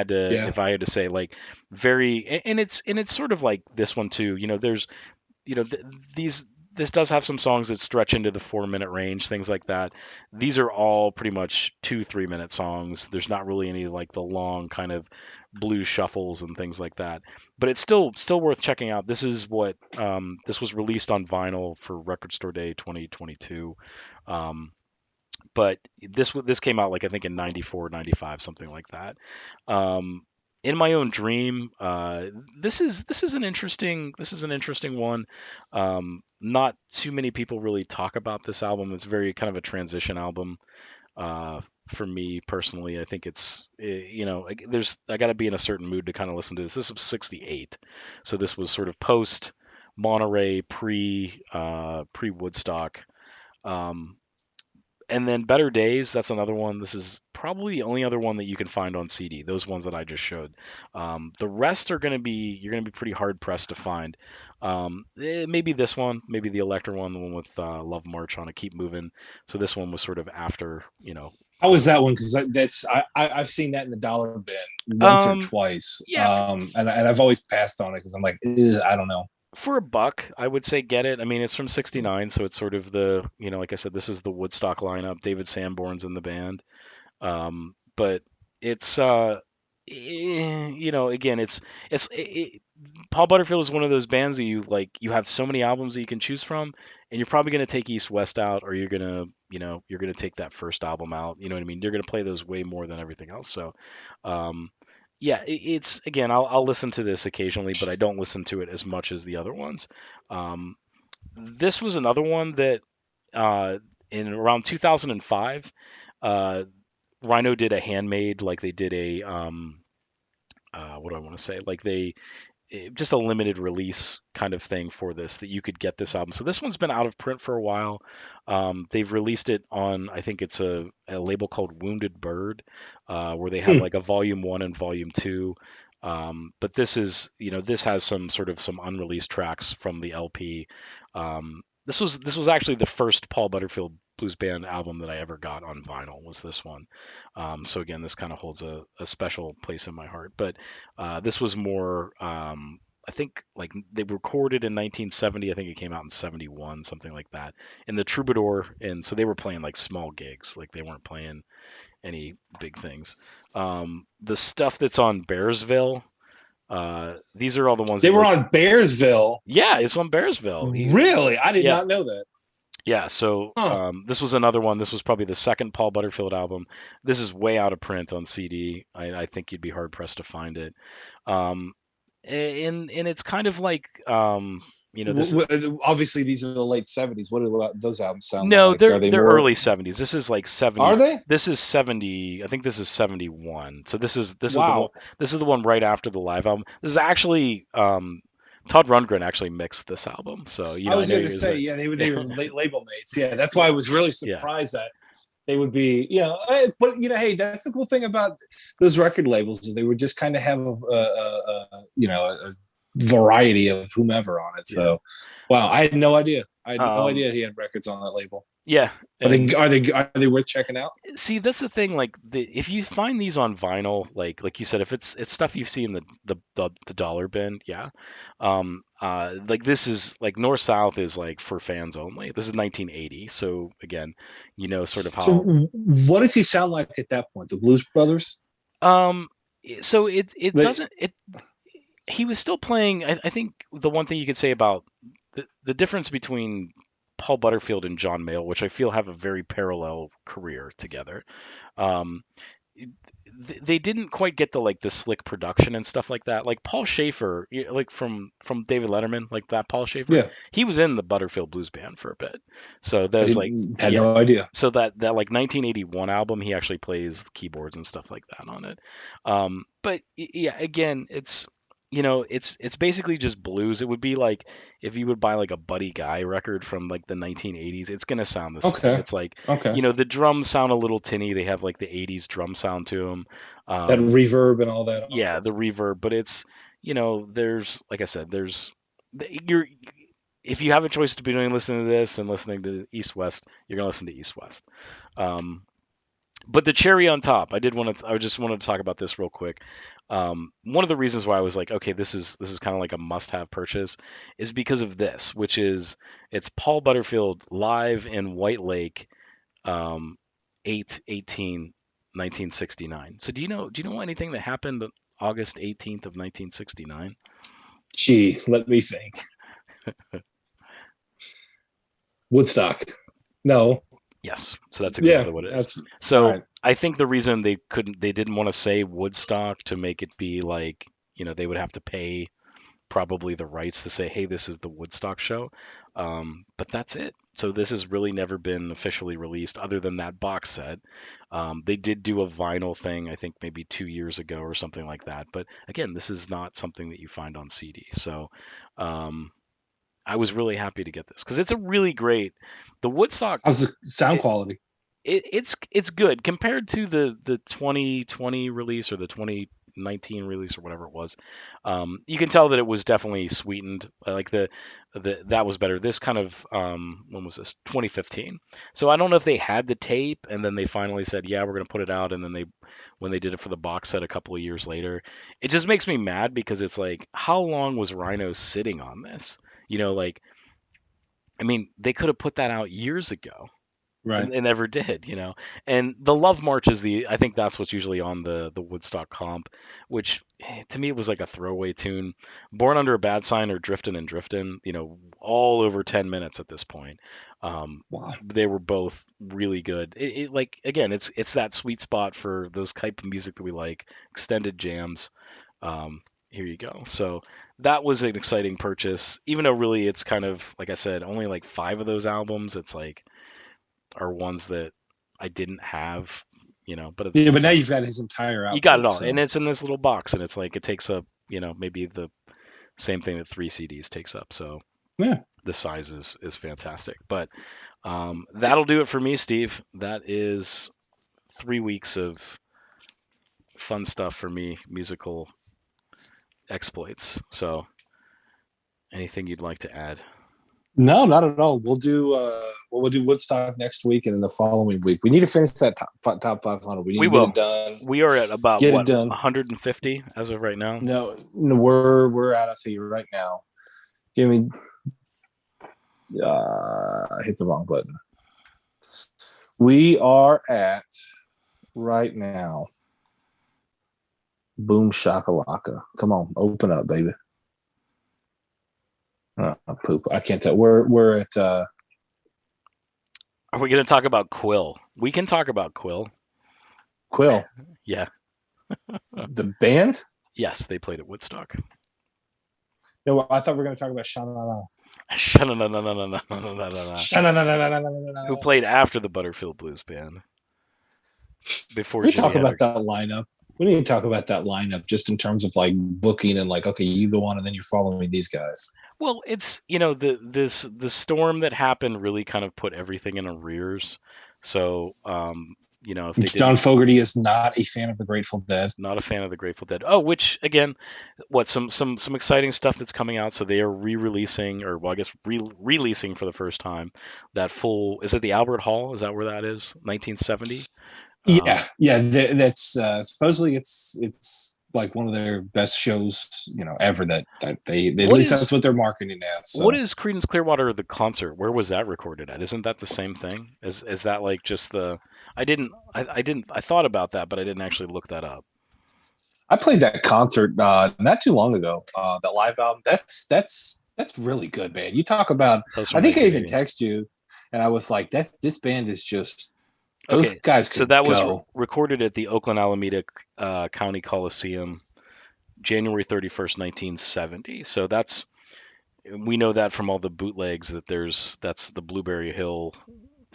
had to say like and it's sort of like this one too. There's you know th- these this does have some songs that stretch into the 4 minute range, things like that. These are all pretty much 2 3 minute songs. There's not really any like the long kind of blues shuffles and things like that, but it's still worth checking out. This was released on vinyl for Record Store Day 2022. But this came out like I think in 94 95, something like that. um, in my own dream, this is an interesting one. Not too many people really talk about this album. It's very kind of a transition album, for me personally. I think there's I got to be in a certain mood to kind of listen to this was 68, so this was sort of post Monterey, pre Woodstock. um, and then Better Days, that's another one. This is probably the only other one that you can find on CD. Those ones that I just showed. The rest are you're gonna be pretty hard pressed to find. Maybe this one, maybe the Electra one, the one with Love March on it, Keep Moving. So this one was sort of after How was that one? Because I've seen that in the dollar bin once or Um, twice, yeah, and I've always passed on it because I'm like, I don't know. for a buck, I would say get it. I mean, it's from '69, so it's sort of the, like I said, this is the Woodstock lineup. David Sanborn's in the band. But it's again, Paul Butterfield is one of those bands that you have so many albums that you can choose from, and you're probably going to take East West out, or you're going to take that first album out. You know what I mean? You're going to play those way more than everything else. So, um, yeah, it's again, I'll listen to this occasionally, but I don't listen to it as much as the other ones. Um, this was another one that uh, in around 2005. Rhino did a handmade, like they did a what do I want to say? Like just a limited release kind of thing for this that you could get this album. So this one's been out of print for a while. They've released it on, I think it's a label called Wounded Bird, where they have Hmm. like a volume one and volume two. But this has some unreleased tracks from the LP. This was actually the first Paul Butterfield blues band album that I ever got on vinyl was this one. So again, this kind of holds a special place in my heart. But this was more, I think, like they recorded in 1970. I think it came out in 71, something like that. In the Troubadour, and so they were playing like small gigs, like they weren't playing any big things. The stuff that's on Bearsville, these are all the ones They that were like, on Bearsville. yeah, it's on Bearsville. Really, I did Yeah, not know that. yeah. So Huh. this was another one. This was probably the second Paul Butterfield album. This is way out of print on CD. I think you'd be hard pressed to find it. Um, and it's kind of like this is Obviously, these are the late '70s. What do those albums sound no, like? they're Are they they're more? early 70s. This is like Are 70. they? This is 70. I think this is 71. So this is the one Wow. this is the one right after the live album. This is actually Todd Rundgren actually mixed this album. So I I was know going to you guys say, are yeah, yeah. they were label mates. Yeah, that's why Yeah. I was really Yeah. surprised that they would be, but hey, that's the cool thing about those record labels is they would just kind of have a variety of whomever on it. Yeah. So, wow, I had no idea. I had no Um idea he had records on that label. yeah, Are and they are they worth checking out? see, that's the thing. Like, if you find these on vinyl, like you said, if it's stuff you see in the dollar bin, yeah. Like this is like North South is like for fans only. This is 1980, so again, sort of So, how. what does he sound like at that point? The Blues Brothers? Um, so it They, doesn't it. He was still playing. I think the one thing you could say about the difference between Paul Butterfield and John Mayall, which I feel have a very parallel career together. Um, they didn't quite get the slick production and stuff like that. Like Paul Schaefer, like from David Letterman, like that Paul Schaefer, yeah, he was in the Butterfield Blues Band for a bit. So I that's like, didn't had yeah. no idea. So that like 1981 album, he actually plays keyboards and stuff like that on it. But yeah, again, it's basically just blues. It would be like if you would buy like a Buddy Guy record from like the 1980s. It's gonna sound the same. Okay, It's like, okay. the drums sound a little tinny. They have like the 80s drum sound to them. That reverb and all that on Yeah, it. the reverb, but there's like I said, you're if you have a choice between listening to this and listening to East West, you're gonna listen to East West. Um, but the cherry on top, I just wanted to talk about this real quick. One of the reasons why I was like, okay, this is kind of like a must-have purchase, is because of this, which is it's Paul Butterfield live in White Lake, um, 8/18, 1969. So do you know anything that happened August 18th of 1969? Gee, let me think. Woodstock. No. Yes, so that's Yeah, exactly what it is. that's all So right. I think the reason they didn't want to say Woodstock to make it be like, they would have to pay probably the rights to say, hey, this is the Woodstock show. But that's it. So this has really never been officially released other than that box set. They did do a vinyl thing, I think maybe 2 years ago or something like that. But again, this is not something that you find on CD. So um, I was really happy to get this because it's a really great. The Woodstock, How's the sound it, quality? it's good compared to the 2020 release or the 20 19 release or whatever it was. You can tell that it was definitely sweetened. Like the that was better. This kind of when was this? 2015. So I don't know if they had the tape and then they finally said, yeah, we're gonna put it out, and then they when they did it for the box set a couple of years later, it just makes me mad because it's like, how long was Rhino sitting on this? Like, I mean, they could have put that out years ago, and Right. they never did, And the Love March is I think that's what's usually on the Woodstock comp, which to me was like a throwaway tune. Born Under a Bad Sign or Driftin' and Driftin', all over 10 minutes at this point. Wow. They were both really good. Like again, it's that sweet spot for those type of music that we like, extended jams. Here you go. So that was an exciting purchase, even though really it's kind of like I said, only like five of those albums. It's like are ones that I didn't have, but at the Yeah, same but now time, you've got his entire you got it output. all. And So it's in this little box, and it's like it takes up, maybe the same thing that three CDs takes up. So yeah. the size is fantastic. But that'll do it for me, Steve. That is 3 weeks of fun stuff for me, musical exploits. So anything you'd like to add? No, not at all. We'll do Woodstock next week, and then the following week we need to finish that top 500. We need We to get will. it done. We are at about Get it what done. 150 as of right now. No, no, we're out. I'll tell you right now. Give me. I hit the wrong button. We are at right now. Boom shakalaka. Come on, open up, baby. Poop. I can't tell. We're at Are we going to talk about Quill? We can talk about Quill. Quill, Yeah. the band. Yes, they played at Woodstock. No, I thought we were going to talk about Shanana. Who played after the Butterfield Blues Band before We Jimi talk about Hendrix? that lineup. We need to talk about that lineup just in terms of like booking and like, okay, you go on and then you're following these guys. Well, it's the storm that happened really kind of put everything in arrears. So if they John didn't, Fogerty is not a fan of the Grateful Dead. not a fan of the Grateful Dead. Oh, which again, what some exciting stuff that's coming out. So they are re-releasing, or well, I guess releasing for the first time that full. Is it the Albert Hall? Is that where that is? 1970. Yeah, yeah. That's supposedly it's like one of their best shows, ever. That they at What least is that's what they're marketing as. what So is Creedence Clearwater the concert? Where was that recorded at? Isn't that the same thing? Is that like just the? I thought about that, but I didn't actually look that up. I played that concert not too long ago. That live album. That's really good, man. You talk about. That was I from think I even 1980. text you, and I was like, "That this band is just those Okay, guys so could that was go." recorded at the Oakland Alameda County Coliseum, January 31st, 1970. So we know that from all the bootlegs that's the Blueberry Hill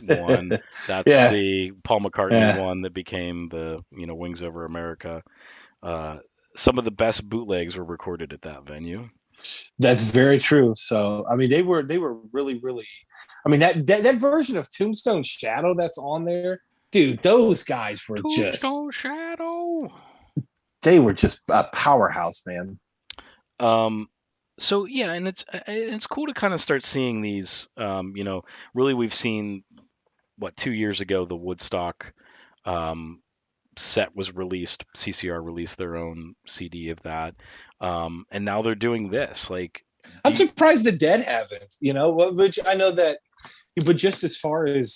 one. That's Yeah, the Paul McCartney yeah. one that became the Wings Over America. Uh, some of the best bootlegs were recorded at that venue. That's very true. So I mean, they were really really. I mean that version of Tombstone Shadow that's on there, dude. Those guys were just Tombstone Shadow. they were just a powerhouse, man. Um, so yeah, and it's cool to kind of start seeing these. Really, we've seen what 2 years ago the Woodstock um, set was released. CCR released their own CD of that, and now they're doing this. Like, I'm do you, surprised the Dead haven't. Which I know that, but just as far as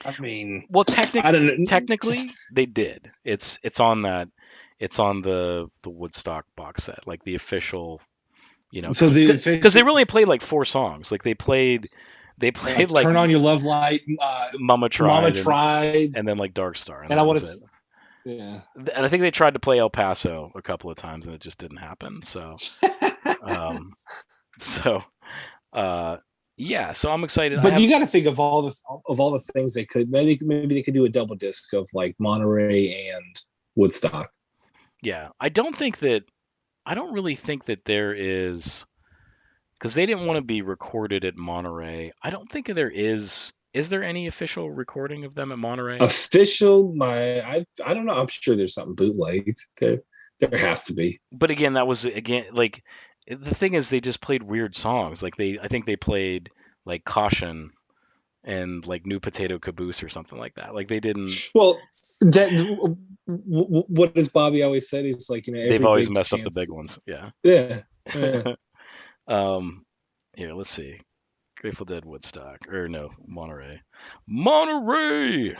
I mean, well, I don't know. technically they did. It's on that. It's on the Woodstock box set, like the official. So the Because they official really played like four songs. Like they played like Turn on Your Love Light, Mama Mama Tried Tried, and then like Dark Star, and and I that want was to, it. yeah. And I think they tried to play El Paso a couple of times, and it just didn't happen. So, um, so uh, yeah. So I'm excited. I But have you got to think of all the things they could maybe they could do a double disc of like Monterey and Woodstock. yeah. I don't really think that there is because they didn't want to be recorded at Monterey. I don't think there is. Is there any official recording of them at Monterey? Official, I don't know. I'm sure there's something bootlegged there. There has to be. But again, that was again like the thing is they just played weird songs. Like I think they played like Caution and like New Potato Caboose or something like that. Like they didn't. Well, that what does Bobby always said? He's like, They've every always big messed up the big chance. ones. Yeah. Yeah, yeah. um. Here, let's see. Grateful Dead, Woodstock, or no, Monterey. Monterey,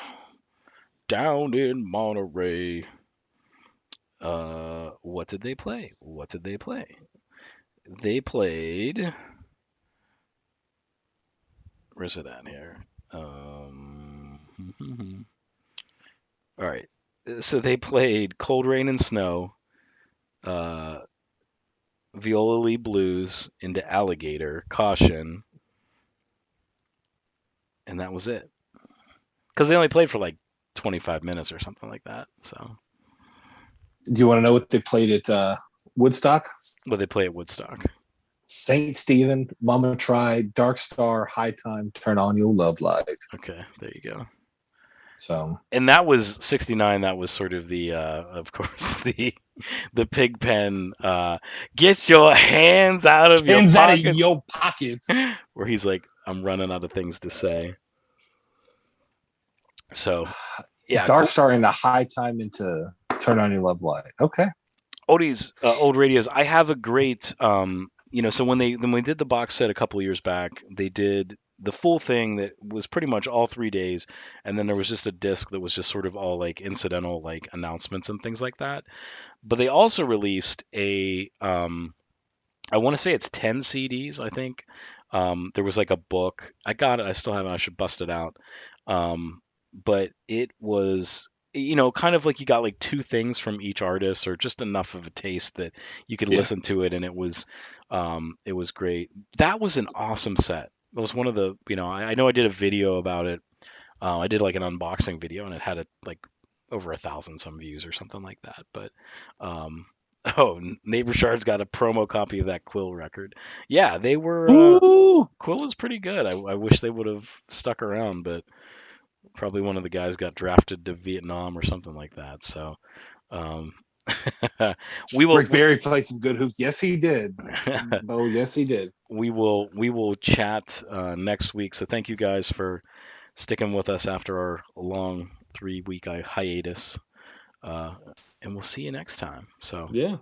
down in Monterey. What did they play? What did they play? They played. Where's it at here? All right. So they played Cold Rain and Snow, uh, Viola Lee Blues, Into Alligator, Caution, and that was it. Because they only played for like 25 minutes or something like that. So, Do you want to know what they played at Woodstock? but they play at Woodstock. Saint Stephen, Mama Tried, Dark Star, High Time, Turn On Your Love Light. Okay, there you go. So And that was 69. That was sort of the, of course, the pig pen, get your hands out of your hands out of pockets, your pockets. where he's like, I'm running out of things to say. So, yeah, Dark cool. Star into High Time into Turn On Your Love Light. Okay. Odie's old radios. I have a great, so when we did the box set a couple years back, they did the full thing that was pretty much all 3 days, and then there was just a disc that was just sort of all like incidental like announcements and things like that. But they also released I want to say it's 10 CDs, I think. There was like a book. I got it. I still have it. I should bust it out. But it was, kind of like you got like two things from each artist, or just enough of a taste that you could Yeah. listen to it, and it was great. That was an awesome set. It was one of the, I know I did a video about it. I did like an unboxing video, and it had like over 1,000 some views or something like that. But um, oh, Neighbor Shard's got a promo copy of that Quill record. Yeah, they were. Ooh. Quill was pretty good. I wish they would have stuck around, but probably one of the guys got drafted to Vietnam or something like that. So um, we will Rick Barry played some good hoops. Yes, he did. Oh, yes, he did. we will chat next week. So thank you guys for sticking with us after our long 3 week hiatus. Uh, and we'll see you next time. So, Yeah.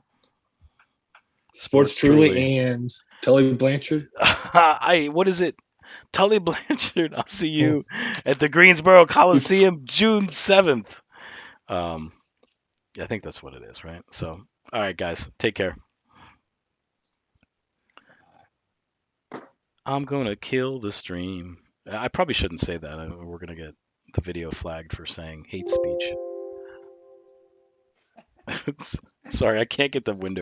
sports Sports truly. Truly and Tully Blanchard. What is it? Tully Blanchard. I'll see you at the Greensboro Coliseum June 7th. Um, I think that's what it is, right? So, all right, guys, take care. I'm gonna kill the stream. I probably shouldn't say that. We're gonna get the video flagged for saying hate speech. Sorry, I can't get the window.